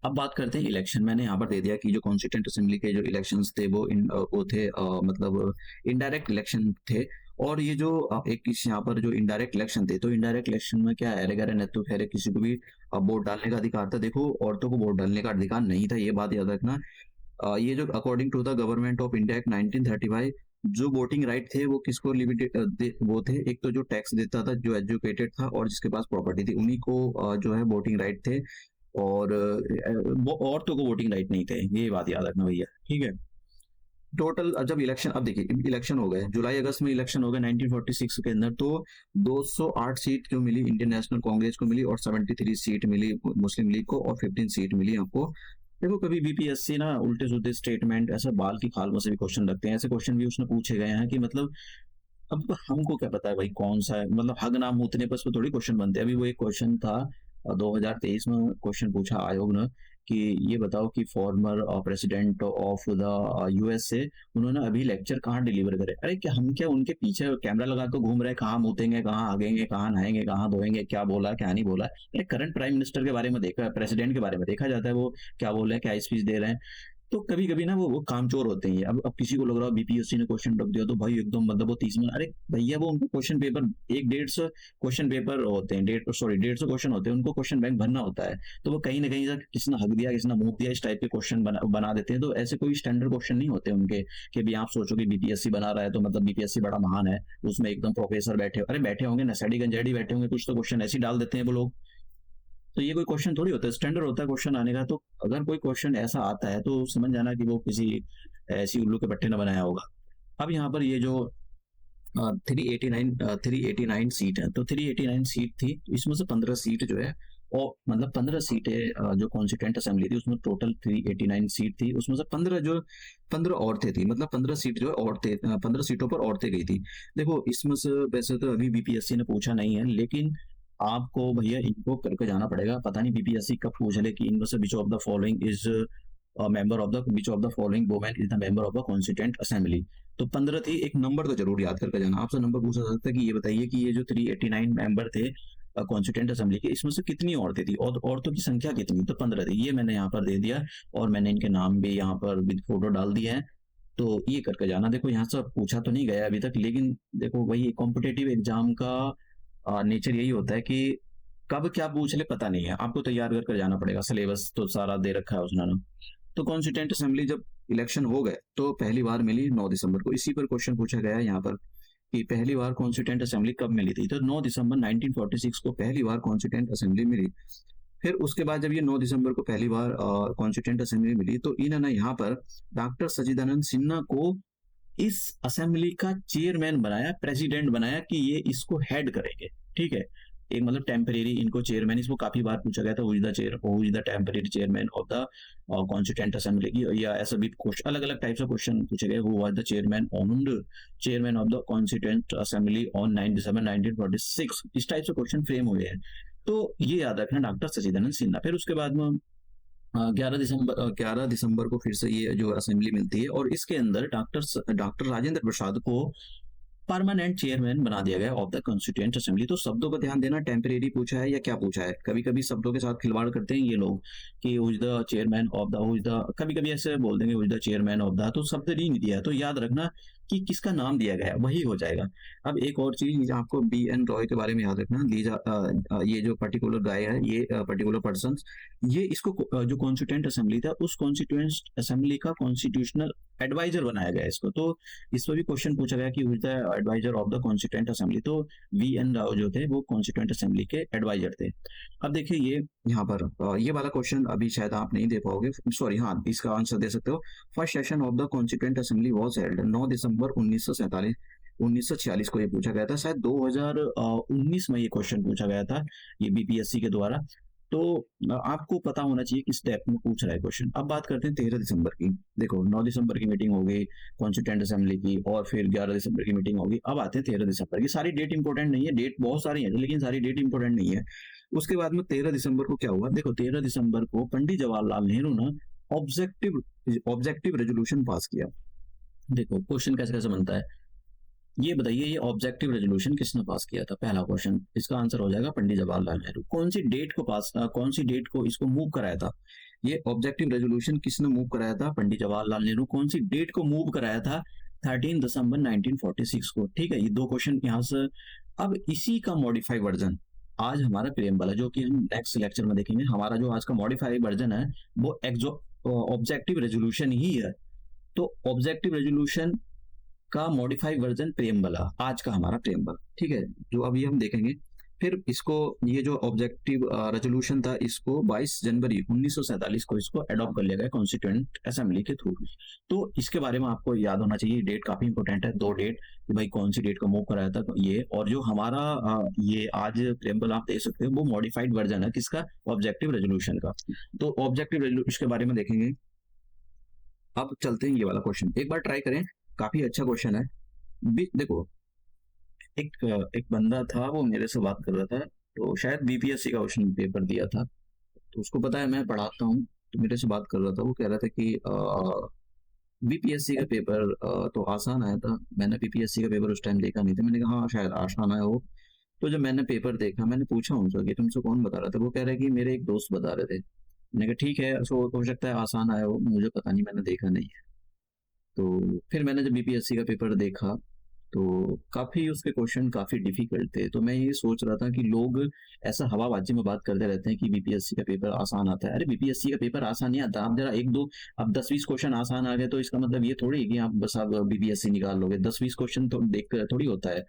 अब बात करते हैं इलेक्शन। मैंने यहाँ पर दे दिया कि जो कॉन्स्टिट्यूएंट असेंबली के जो इलेक्शंस थे वो थे मतलब इनडायरेक्ट इलेक्शन थे। और ये जो एक यहाँ पर जो इनडायरेक्ट इलेक्शन थे, तो इनडायरेक्ट इलेक्शन में क्या है, गैर नेतृत्व खैर किसी को भी वोट डालने का अधिकार था। देखो, औरतों को वोट डालने का अधिकार नहीं था, ये बात याद रखना। ये जो according to the government of India act 1935, जो वोटिंग राइट थे वो किसको लिमिटेड वो थे? एक तो जो टैक्स देता था, जो एजुकेटेड था और जिसके पास प्रॉपर्टी थी, उन्हीं को जो है वोटिंग राइट थे। और वो औरतों को वोटिंग राइट नहीं थे, ये बात याद रखना भैया, ठीक है। टोटल जब इलेक्शन, अब देखिए इलेक्शन हो गए, जुलाई अगस्त में इलेक्शन हो गए 1946 के अंदर, तो 208 सीट क्यों मिली इंडियन नेशनल कांग्रेस को मिली, और 73 सीट मिली मुस्लिम लीग को, और 15 सीट मिली आपको। देखो, कभी बीपीएससी ना उल्टे सुल्टे स्टेटमेंट ऐसा बाल की खाल में से भी क्वेश्चन रखते हैं। ऐसे क्वेश्चन भी उसने पूछे गए हैं कि मतलब अब हमको क्या पता है भाई कौन सा है, मतलब हग नाम मूतने पर उस पर थोड़ी क्वेश्चन बनते हैं। अभी वो एक क्वेश्चन था 2023 में क्वेश्चन पूछा आयोग ने कि ये बताओ कि former president of the USA, उन्होंने अभी लेक्चर कहाँ डिलीवर करे। अरे क्या हम क्या उनके पीछे कैमरा लगा कर घूम रहे हैं, कहाँ मूतेंगे, कहाँ आगेंगे, कहाँ नहाएंगे, कहाँ धोएंगे, क्या बोला क्या नहीं बोला? अरे करंट प्राइम मिनिस्टर के बारे में देखा, प्रेसिडेंट के बारे में देखा जाता है, वो क्या बोल रहे हैं, क्या स्पीच दे रहे हैं। तो कभी कभी ना वो कामचोर होते हैं। अब किसी को लग रहा है बीपीएससी ने क्वेश्चन रख दिया तो भाई एकदम मतलब वो 30 में, अरे भैया वो उनको क्वेश्चन पेपर 150 क्वेश्चन पेपर होते हैं, 150 क्वेश्चन होते हैं, उनको क्वेश्चन बैंक भरना होता है। तो वो कहीं ना कहीं से किसी ने हक दिया, किसी ने मुंह दिया, इस टाइप के क्वेश्चन बना देते हैं। तो ऐसे कोई स्टैंडर्ड क्वेश्चन नहीं होते उनके कि भी आप सोचो कि बीपीएससी बना रहा है तो मतलब बीपीएससी बड़ा महान है, उसमें एकदम प्रोफेसर बैठे, अरे बैठे होंगे नशेड़ी गंजेड़ी बैठे होंगे, कुछ तो क्वेश्चन ऐसे डाल देते हैं वो लोग। तो ये कोई क्वेश्चन थोड़ी होता है, स्टैंडर्ड होता है क्वेश्चन आने का। तो अगर कोई क्वेश्चन ऐसा आता है तो समझ जाना कि वो किसी ऐसी उल्लू के पट्टे ने बनाया होगा। अब यहाँ पर ये जो 389 सीट है, तो 389 सीट थी, इसमें से 15 सीट जो है, और मतलब 15 सीटें जो कॉन्स्टिट्यूएंट असेंबली थी उसमें टोटल 389 सीट थी, उसमें से 15 औरतें थी, मतलब 15 सीट जो है औरतें, 15 सीटों पर औरतें गई थी। देखो इसमें से वैसे तो अभी बीपीएससी ने पूछा नहीं है, लेकिन आपको भैया इनको करके जाना पड़ेगा। पता नहीं बीपीएससी कब पूछ ले कि इनमें से विच of the following is member of the which of the following women is the member of the constituent assembly. तो 15 थी, एक नंबर तो जरूर याद करके जाना। आपसे नंबर पूछा जा सकता है कि ये बताइए कि ये जो 389 मेंबर थे कॉन्स्टिट्यूएंट असेंबली के, इसमें से कितनी औरतें थी और औरतों की संख्या कितनी? तो 15 थी, ये मैंने यहाँ पर दे दिया, और मैंने इनके नाम भी यहाँ पर विद फोटो डाल दिया है। तो ये करके जाना। देखो यहाँ से पूछा तो नहीं गया अभी तक, लेकिन देखो वही कॉम्पिटेटिव एग्जाम का नेचर यही होता है कि कब क्या पूछ ले पता नहीं है, आपको तैयार करके जाना पड़ेगा। सिलेबस तो सारा दे रखा है उसने ना। तो कॉन्स्टिट्यूएंट असेंबली जब इलेक्शन हो गए तो पहली बार मिली 9 दिसंबर को। इसी पर क्वेश्चन पूछा गया है यहाँ पर कि पहली बार कॉन्स्टिट्यूएंट असेंबली कब मिली थी, तो 9 दिसंबर 1946 को पहली बार कॉन्स्टिट्यूएंट असेंबली मिली। फिर उसके बाद जब ये 9 दिसंबर को पहली बार कॉन्स्टिट्यूएंट असेंबली मिली, तो इन्होंने यहाँ पर डॉक्टर सच्चिदानंद सिन्हा को इस असेंबली का चेयरमैन बनाया, प्रेसिडेंट बनाया कि ये इसको हेड करेंगे। ठीक है, एक मतलब टेम्परेरी इनको चेयरमैन, इसको काफी बार पूछा गया था who is the temporary chairman of the constituent assembly की, या ऐसा भी क्वेश्चन, अलग अलग टाइप्स ऑफ क्वेश्चन पूछे गए। Who was the chairman of the constituent assembly on 9 दिसंबर 1946, इस टाइप से क्वेश्चन फ्रेम हुए हैं। तो ये याद रखना, डॉक्टर सच्चिदानंद सिन्हा। फिर उसके बाद में 11 दिसंबर को फिर से ये जो असेंबली मिलती है, और इसके अंदर डॉक्टर राजेंद्र प्रसाद को परमानेंट चेयरमैन बना दिया गया ऑफ द कॉन्स्टिट्यूएंट असेंबली। तो शब्दों पर ध्यान देना, टेम्परेरी पूछा है या क्या पूछा है। कभी कभी शब्दों के साथ खिलवाड़ करते हैं ये लोग कि who is the chairman of the, who is the, कभी कभी ऐसे बोल देंगे who is the chairman of the, तो शब्द नहीं दिया, तो याद रखना कि किसका नाम दिया गया है, वही हो जाएगा। अब एक और चीज आपको बी एन रॉय के बारे में याद रखना। ये जो पर्टिकुलर गाय है, ये पर्टिकुलर पर्सन, ये इसको जो कॉन्स्टिट्यूएंट असेंबली था उस कॉन्स्टिट्यूएंट असेंबली का कॉन्स्टिट्यूशनल एडवाइजर बनाया गया इसको। तो इस पर भी क्वेश्चन पूछा गया कि who is the adviser of the constituent assembly, तो वी एन राव जो थे वो कॉन्स्टिट्यूएंट असेंबली के एडवाइजर थे। अब देखिए ये यहाँ पर ये वाला क्वेश्चन अभी शायद आप नहीं दे पाओगे, सॉरी, हाँ इसका आंसर दे सकते हो। First session of the constituent assembly was held 9 दिसंबर 1946 को ये पूछा गया था। शायद 2019 में ये क्वेश्चन पूछा गया था, ये बीपीएससी के द्वारा। तो आपको पता होना चाहिए किस टाइप में पूछ रहा है क्वेश्चन। अब बात करते हैं 13 दिसंबर की। देखो 9 दिसंबर की मीटिंग हो गई कॉन्स्टिट्यूएंट असेंबली की, और फिर 11 दिसंबर की मीटिंग होगी। अब आते हैं 13 दिसंबर की। सारी डेट इंपॉर्टेंट नहीं है, डेट बहुत सारी है लेकिन सारी डेट इंपॉर्टेंट नहीं है। उसके बाद में 13 दिसंबर को क्या हुआ, देखो 13 दिसंबर को पंडित जवाहरलाल नेहरू ने ऑब्जेक्टिव रेजोल्यूशन पास किया। देखो क्वेश्चन कैसे कैसे बनता है, ये बताइए ये ऑब्जेक्टिव रेजोल्यूशन किसने पास किया था? पहला क्वेश्चन, इसका आंसर हो जाएगा पंडित जवाहरलाल नेहरू। कौन सी डेट को इसको मूव कराया था? ये ऑब्जेक्टिव रेजोल्यूशन किसने मूव कराया था? पंडित जवाहरलाल नेहरू। कौन सी डेट को मूव कराया था? 13 दिसंबर 1946 को। ठीक है, ये दो क्वेश्चन यहाँ से। अब इसी का मॉडिफाइड वर्जन आज हमारा प्रियम्बल है, जो कि हम नेक्स्ट लेक्चर में देखेंगे। हमारा जो आज का मॉडिफाइड वर्जन है वो ऑब्जेक्टिव रेजोल्यूशन ही है। तो ऑब्जेक्टिव रेजोल्यूशन का मॉडिफाइड वर्जन प्रियम्बल है आज का हमारा प्रियम्बल। ठीक है, जो अभी हम देखेंगे। फिर इसको, ये जो ऑब्जेक्टिव रेजोल्यूशन था, इसको 22 जनवरी 1947 को इसको अडॉप्ट कर लिया गया कॉन्स्टिट्यूएंट असेंबली के थ्रू। तो इसके बारे में आपको याद होना चाहिए, डेट काफी इंपॉर्टेंट है। दो डेट, भाई कौन सी डेट को मूव कराया था ये, और जो हमारा ये आज प्रियम्बल आप देख सकते हो वो मॉडिफाइड वर्जन है किसका? ऑब्जेक्टिव रेजोल्यूशन का। तो ऑब्जेक्टिव रेजोल्यूशन के बारे में देखेंगे। अब चलते हैं ये वाला क्वेश्चन, एक बार ट्राई करें, काफी अच्छा क्वेश्चन है। देखो एक एक बंदा था, वो मेरे से बात कर रहा था, तो शायद बीपीएससी का क्वेश्चन पेपर दिया था, तो उसको पता है मैं पढ़ाता हूँ, तो मेरे से बात कर रहा था। वो कह रहा था कि बीपीएससी का पेपर तो आसान आया था। मैंने बीपीएससी का पेपर उस टाइम देखा नहीं था। मैंने कहा हाँ शायद आसान आया हो। तो जब मैंने पेपर देखा, मैंने पूछा उनसे कि तुमसे कौन बता रहा था? वो कह रहे कि मेरे एक दोस्त बता रहे थे। मैंने कहा ठीक है, सो हो सकता है आसान आया हो, मुझे पता नहीं, मैंने देखा नहीं है। तो फिर मैंने जब बीपीएससी का पेपर देखा तो काफी उसके क्वेश्चन काफी डिफिकल्ट थे। तो मैं ये सोच रहा था कि लोग ऐसा हवाबाजी में बात करते रहते हैं कि बीपीएससी का पेपर आसान आता है। अरे बीपीएससी का पेपर आसान नहीं आता। आप जरा एक दो, अब 10-20 क्वेश्चन आसान आ गए तो इसका मतलब ये थोड़ी है कि आप बस आप बीपीएससी निकाल लोगे। 10-20 क्वेश्चन तो देख कर थोड़ी होता है,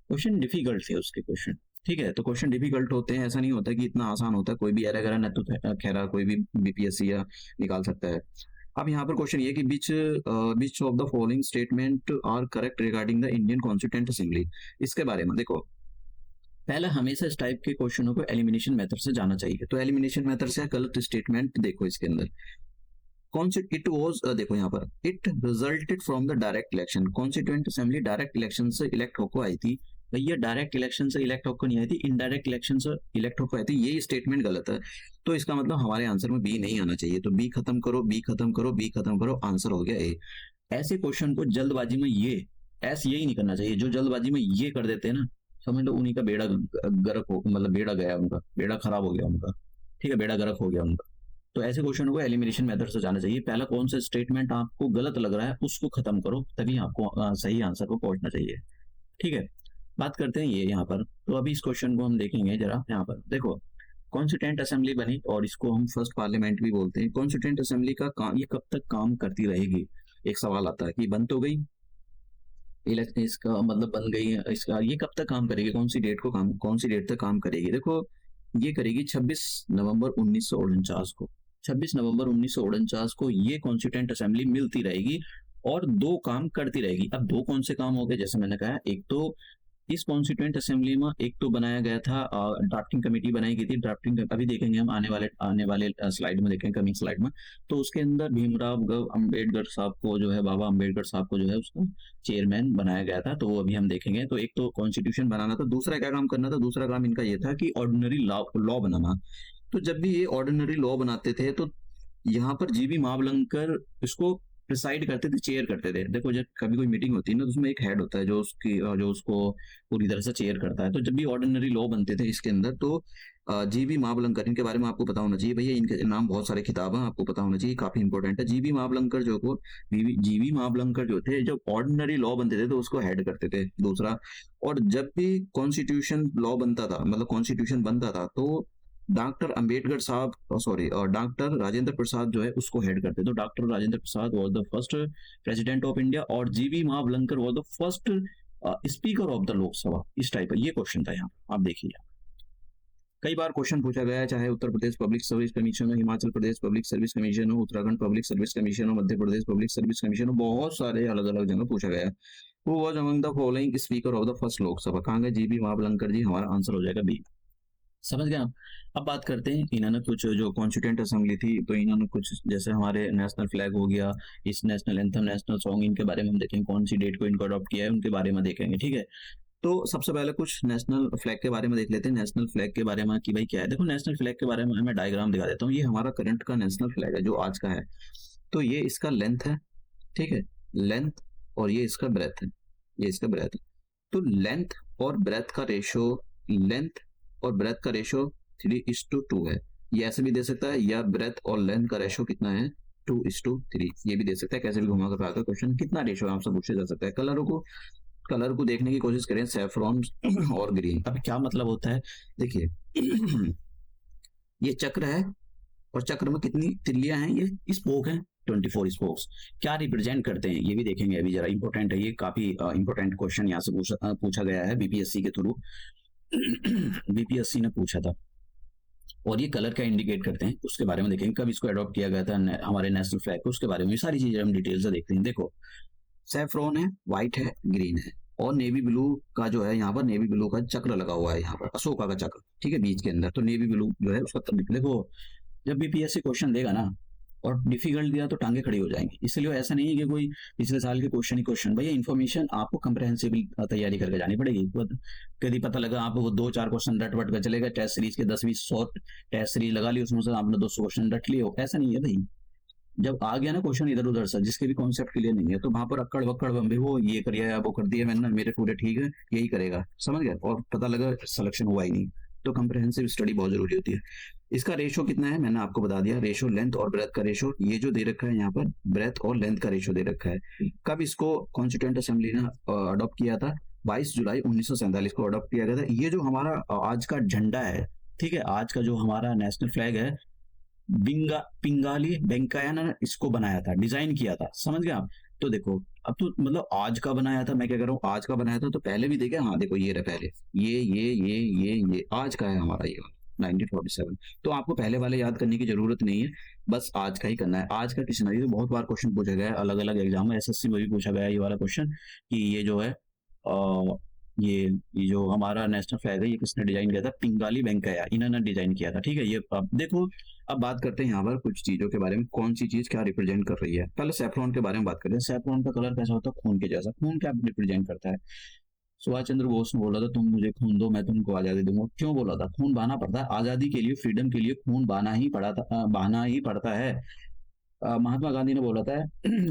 क्वेश्चन डिफिकल्ट थे उसके क्वेश्चन। ठीक है, तो क्वेश्चन डिफिकल्ट होते हैं, ऐसा नहीं होता कि इतना आसान होता है। कोई भी एरर गरर है तो खैर कोई भी बीपीएससी या निकाल सकता है। अब यहाँ पर क्वेश्चन ये कि which of the following statement are correct regarding the Indian constituent assembly. इसके बारे में देखो, पहला हमेशा इस टाइप के क्वेश्चनों को एलिमिनेशन मेथड से जाना चाहिए। तो एलिमिनेशन मेथड से गलत स्टेटमेंट देखो इसके अंदर, इट वाज, देखो यहाँ पर, it resulted from the direct election. Constituent assembly direct election से इलेक्ट होकर आई थी। भैया डायरेक्ट इलेक्शन से इलेक्ट होकर नहीं आई थी, इनडायरेक्ट इलेक्शन से इलेक्ट होकर आई थी। ये स्टेटमेंट गलत है। तो इसका मतलब हमारे आंसर में बी नहीं आना चाहिए। तो बी खत्म करो, बी खत्म करो, बी खत्म करो, आंसर हो गया ए। ऐसे क्वेश्चन को जल्दबाजी में यही नहीं करना चाहिए। जो जल्दबाजी में ये कर देते हैं ना, समझ लो उन्हीं का बेड़ा गर्क हो, मतलब बेड़ा गया उनका, बेड़ा खराब हो गया उनका, ठीक है, बेड़ा गर्क हो गया उनका। तो ऐसे क्वेश्चन को एलिमिनेशन मेथड से जाना चाहिए। पहला कौन सा स्टेटमेंट आपको गलत लग रहा है उसको खत्म करो, तभी आपको सही आंसर को पहुंचना चाहिए। ठीक है, बात करते हैं ये यहाँ पर। तो अभी इस क्वेश्चन को हम देखेंगे जरा। यहाँ पर देखो, कॉन्स्टिट्यूएंट असेंबली बनी और इसको हम फर्स्ट पार्लियामेंट भी बोलते हैं। कॉन्स्टिट्यूएंट असेंबली का काम, ये कब तक काम करती रहेगी? एक सवाल आता है कि बन तो गई, इसका मतलब बन गई है, इसका ये कब तक काम करेगी, कौन सी डेट तक काम करेगी? देखो, ये करेगी 26 नवंबर 1949 को। 26 नवंबर 1949 को ये कॉन्स्टिट्यूएंट असेंबली मिलती रहेगी और दो काम करती रहेगी। अब दो कौन से काम हो गए? जैसे मैंने कहा, एक तो इस कॉन्स्टिट्यूएंट असेंबली में एक तो बनाया गया था, ड्राफ्टिंग कमेटी बनाई गई थी। ड्राफ्टिंग अभी देखेंगे हम आने वाले स्लाइड में देखेंगे, कमिंग स्लाइड में। तो उसके अंदर भीमराव अम्बेडकर साहब को जो है, बाबा अम्बेडकर साहब को जो है उसका चेयरमैन बनाया गया था। तो वो अभी हम देखेंगे। तो एक तो कॉन्स्टिट्यूशन बनाना था, दूसरा क्या काम करना था? दूसरा काम इनका ये था कि ऑर्डिनरी लॉ बनाना। तो जब भी ये ऑर्डिनरी लॉ बनाते थे तो यहाँ पर जीबी महाबलंकर इसको प्रिसाइड करते थे, चेयर करते थे। देखो, जब कभी कोई मीटिंग होती है ना, तो उसमें एक हेड होता है जो उसको पूरी तरह से चेयर करता है। तो जब भी ऑर्डिनरी लॉ बनते थे इसके अंदर, तो जीबी महाबलंकर, इनके बारे में आपको पता होना चाहिए भैया। इनके नाम बहुत सारे किताब हैं, आपको पता होना चाहिए, काफी इंपॉर्टेंट है। जीबी महाबलंकर जीबी महाबलंकर जो थे, जब ऑर्डिनरी लॉ बनते थे तो उसको हेड करते थे, दूसरा। और जब भी कॉन्स्टिट्यूशन लॉ बनता था, मतलब कॉन्स्टिट्यूशन बनता था, तो डॉक्टर अंबेडकर साहब, डॉक्टर राजेंद्र प्रसाद जो है उसको हेड करते। तो doctor Rajendra Prasad was the first president of India और G B Mavalankar was the first speaker of the Lok Sabha. इस टाइप का ये क्वेश्चन था यहाँ, आप देखिए। कई बार क्वेश्चन पूछा गया है, चाहे Uttar Pradesh public service commission हो, Himachal Pradesh public service commission हो, उत्तराखंड पब्लिक सर्विस कमीशन हो, Madhya Pradesh public service commission हो, बहुत सारे अलग अलग जगह पूछा गया है। Who was among the following speaker of the first Lok Sabha? कहाँ गए? जीबी महाबलंकर जी। हमारा आंसर हो जाएगा बी। समझ गया। अब बात करते हैं, इन्होंने कुछ जो कॉन्स्टिट्यूएंट असेंबली थी, तो इन्होंने कुछ, जैसे हमारे नेशनल फ्लैग हो गया, इस नेशनल एंथम, नेशनल सॉन्ग, इनके बारे में हम देखेंगे, कौन सी डेट को इनको अडॉप्ट किया है उनके बारे में देखेंगे। ठीक है, तो सबसे पहले कुछ नेशनल फ्लैग के बारे में देख लेते हैं। नेशनल फ्लैग के बारे में कि भाई क्या है। देखो, नेशनल फ्लैग के बारे में मैं डायग्राम दिखा देता हूँ। ये हमारा करंट का नेशनल फ्लैग है जो आज का है। तो ये इसका लेंथ है, ठीक है, लेंथ, और ये इसका ब्रेथ है, ये इसका ब्रेथ है। तो लेंथ और ब्रेथ का रेशो 3:2 है। ये ऐसे भी दे सकता है, या ब्रेथ और लेंथ का रेशो कितना है? 2:3। ये भी दे सकता है, कैसे भी घुमा कर आकर क्वेश्चन कितना रेशो है आपसे पूछा जा सकता है। कलर को देखने की कोशिश करें, सैफरॉन और ग्रीन। अब क्या मतलब होता है? देखिए ये चक्र है और चक्र में कितनी तिल्लियां हैं? ये स्पोक हैं, 24 स्पोक्स। क्या रिप्रेजेंट करते हैं ये भी देखेंगे अभी जरा। इंपॉर्टेंट है ये, काफी इंपॉर्टेंट क्वेश्चन यहाँ से पूछा गया है बीपीएससी के थ्रू। बीपीएससी ने पूछा था। और ये कलर क्या इंडिकेट करते हैं उसके बारे में देखेंगे, कब इसको अडॉप्ट किया गया था हमारे नेशनल फ्लैग को, उसके बारे में सारी चीजें हम डिटेल से देखते हैं। देखो, सैफरॉन है, व्हाइट है, ग्रीन है, और नेवी ब्लू का जो है यहाँ पर, नेवी ब्लू का चक्र लगा हुआ है यहाँ पर, अशोका का चक्र, ठीक है, बीच के अंदर। तो नेवी ब्लू जो है उसका तब देखो, जब बीपीएससी क्वेश्चन देगा ना और डिफिकल्ट दिया तो टांगे खड़ी हो जाएंगी। इसलिए ऐसा नहीं है कि कोई पिछले साल के क्वेश्चन भैया, इन्फॉर्मेशन आपको कंप्रहेंसिबल तैयारी करके जानी पड़ेगी। कभी पता लगा आपको 2-4 क्वेश्चन रट वट कर चलेगा, टेस्ट सीरीज के 10-20 टेस्ट सीरीज लगा ली, उसमें से आपने 200 क्वेश्चन रट लिए हो, ऐसा नहीं है भाई। जब आ गया ना क्वेश्चन इधर उधर से, जिसके भी कॉन्सेप्ट क्लियर नहीं है, तो वहां पर अक्कड़ बक्कड़ बम्बे, वो ये कर दिया, वो कर दिया मैंने, मेरे पूरे ठीक है, यही करेगा, समझ गया, और पता लगा सिलेक्शन हुआ ही नहीं। तो कंप्रहेंसिव स्टडी बहुत जरूरी होती है। इसका रेशो कितना है मैंने आपको बता दिया, रेशो लेंथ और ब्रेथ का रेशो, ये जो दे रखा है यहाँ पर, ब्रेथ और लेंथ का रेशो दे रखा है। कब इसको कॉन्स्टिट्यूएंट असेंबली ने अडॉप्ट किया था? 22 जुलाई 1947 को अडॉप्ट किया गया था। ये जो हमारा आज का झंडा है, ठीक है, आज का जो हमारा नेशनल फ्लैग है, पिंगाली वेंकैया ने इसको बनाया था, डिजाइन किया था, समझ गए आप। तो देखो, अब तो मतलब आज का बनाया था, मैं क्या कर रहा हूँ, आज का बनाया था, तो पहले भी देखे, हाँ देखो ये रहा पहले, ये आज का है हमारा ये, 1947। तो आपको पहले वाले याद करने की जरूरत नहीं है, बस आज का ही करना है। आज का किसी नई बहुत बार क्वेश्चन पूछा गया है अलग अलग एग्जाम में, एसएससी में भी पूछा गया है ये वाला क्वेश्चन कि ये जो है ये जो हमारा नेशनल फ्लैग है ये किसने डिजाइन किया था? पिंगाली वेंकैया, इन्होंने डिजाइन किया था। ठीक है, ये अब देखो, अब बात करते हैं यहाँ पर कुछ चीजों के बारे में, कौन सी चीज क्या रिप्रेजेंट कर रही है। पहले सैफ्रॉन के बारे में बात करते हैं। सैफ्रॉन का कलर कैसा होता है? खून के जैसा। खून क्या रिप्रेजेंट करता है? सुभाष चंद्र बोस ने बोला था तुम मुझे खून दो मैं तुमको आजादी दूंगा। क्यों बोला था? खून बहाना पड़ता है आजादी के लिए, फ्रीडम के लिए खून बहाना ही पड़ा था, बहाना ही पड़ता है। महात्मा गांधी ने बोला था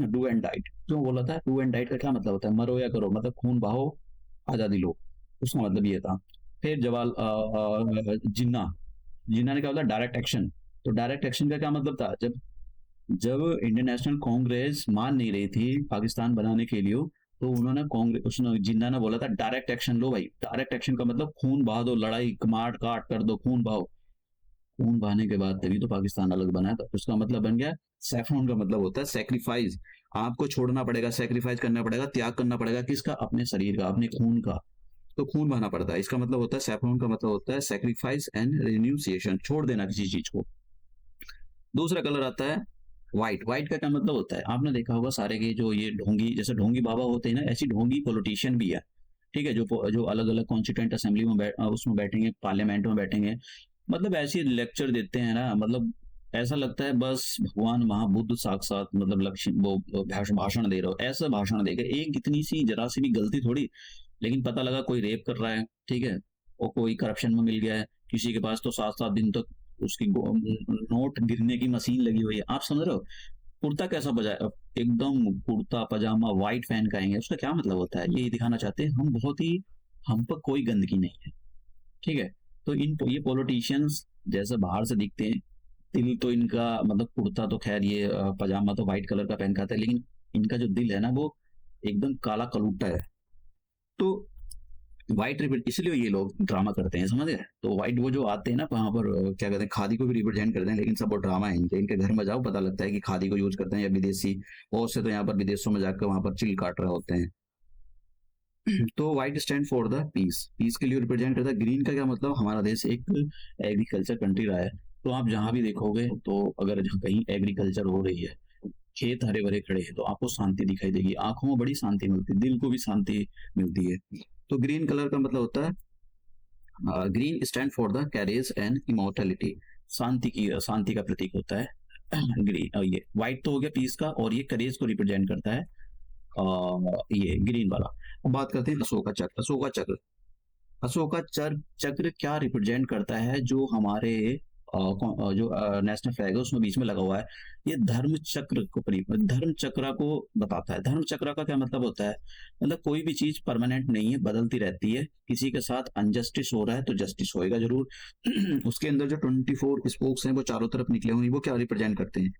डू एंड डाइट। क्यों बोला था? डू एंड डाइट का क्या मतलब होता है? मरो या करो, मतलब खून बहाओ आजादी लो, उसका मतलब ये था। फिर जिन्ना, जिन्ना ने क्या बोला? Direct action. तो डायरेक्ट एक्शन का क्या मतलब था? जब जब इंडियन नेशनल कांग्रेस मान नहीं रही थी पाकिस्तान बनाने के लिए, तो उन्होंने कांग्रेस उसने जिन्ना ने बोला था डायरेक्ट एक्शन लो भाई। डायरेक्ट एक्शन का मतलब खून बहा दो, लड़ाई मार काट कर दो, खून बहाओ। खून बहाने के बाद तभी तो पाकिस्तान अलग बना है। तो उसका मतलब बन गया सैफ्रॉन का मतलब होता है सेक्रीफाइस। आपको छोड़ना पड़ेगा, सेक्रीफाइस करना पड़ेगा, त्याग करना पड़ेगा। किसका? अपने शरीर का, अपने खून का। तो खून बहाना पड़ता है, इसका मतलब होता है सैफ्रॉन का मतलब होता है सेक्रीफाइस एंड रिन्यूसिएशन, छोड़ देना किसी चीज को। दूसरा कलर आता है व्हाइट। व्हाइट का क्या मतलब होता है? आपने देखा होगा सारे के जो ये ढोंगी, जैसे ढोंगी बाबा होते हैं ना, ऐसी ढोंगी पॉलिटिशियन भी है। ठीक है, जो अलग अलग कॉन्स्टिट्यूंट असेंबली में उसमें बैठेंगे, पार्लियामेंट में बैठेंगे, मतलब ऐसी लेक्चर देते हैं ना, मतलब ऐसा लगता है बस भगवान महाबुद्ध साक्षात, मतलब लक्ष्य वो भाषण दे रहे हो, ऐसा भाषण देकर एक इतनी सी जरा सी भी गलती थोड़ी। लेकिन पता लगा कोई रेप कर रहा है, ठीक है, और कोई करप्शन में मिल गया है, किसी के पास तो 7-7 दिन तक उसकी नोट गिरने की मशीन लगी हुई है। आप समझ रहे हो? कुर्ता कैसा बजाय, एकदम कुर्ता पजामा व्हाइट पहन के आएंगे, उसका क्या मतलब होता है? ये दिखाना चाहते हैं हम बहुत ही, हम पर कोई गंदगी नहीं है। ठीक है, तो ये पॉलिटिशियंस जैसे बाहर से दिखते हैं, दिल तो इनका, मतलब कुर्ता तो खैर ये पजामा तो व्हाइट कलर का पहन के आता है, लेकिन इनका जो दिल है ना वो एकदम काला कलूटा है। तो व्हाइट रिप्रेजेंट, इसलिए ये लोग ड्रामा करते हैं, समझ गए? तो व्हाइट वो जो आते हैं ना वहां पर क्या कहते हैं, खादी को भी रिप्रेजेंट करते हैं, लेकिन सब वो ड्रामा है इनके। इनके घर में जाओ पता लगता है कि खादी को यूज करते हैं या विदेशी, बहुत से तो यहाँ पर विदेशों में जाकर वहां पर चिल काट रहे होते हैं। तो white stand for the peace, peace के लिए रिप्रेजेंट करता है। ग्रीन का क्या मतलब? हमारा देश एक एग्रीकल्चर कंट्री रहा है, तो आप जहां भी देखोगे, तो अगर जहाँ कहीं एग्रीकल्चर हो रही है, खेत हरे भरे खड़े हैं, तो आपको शांति दिखाई देगी, आंखों में बड़ी शांति मिलती है, दिल को भी शांति मिलती है। तो ग्रीन कलर का मतलब होता है, green stand for the courage and immortality, शांति का प्रतीक होता है ग्रीन। और ये व्हाइट तो हो गया पीस का, और ये करेज को रिप्रेजेंट करता है ये ग्रीन वाला। अब बात करते हैं अशोका चक्र। अशोका चक्र, अशोका चक्र क्या रिप्रेजेंट करता है? जो हमारे जो नेशनल फ्लैग है उसमें बीच में लगा हुआ है, ये धर्म चक्र को बताता है। धर्म चक्र का क्या मतलब होता है? मतलब कोई भी चीज परमानेंट नहीं है, बदलती रहती है। किसी के साथ अनजस्टिस हो रहा है तो जस्टिस होएगा जरूर। उसके अंदर जो 24 स्पोक्स हैं वो चारों तरफ निकले हुए हैं, वो क्या रिप्रेजेंट करते हैं?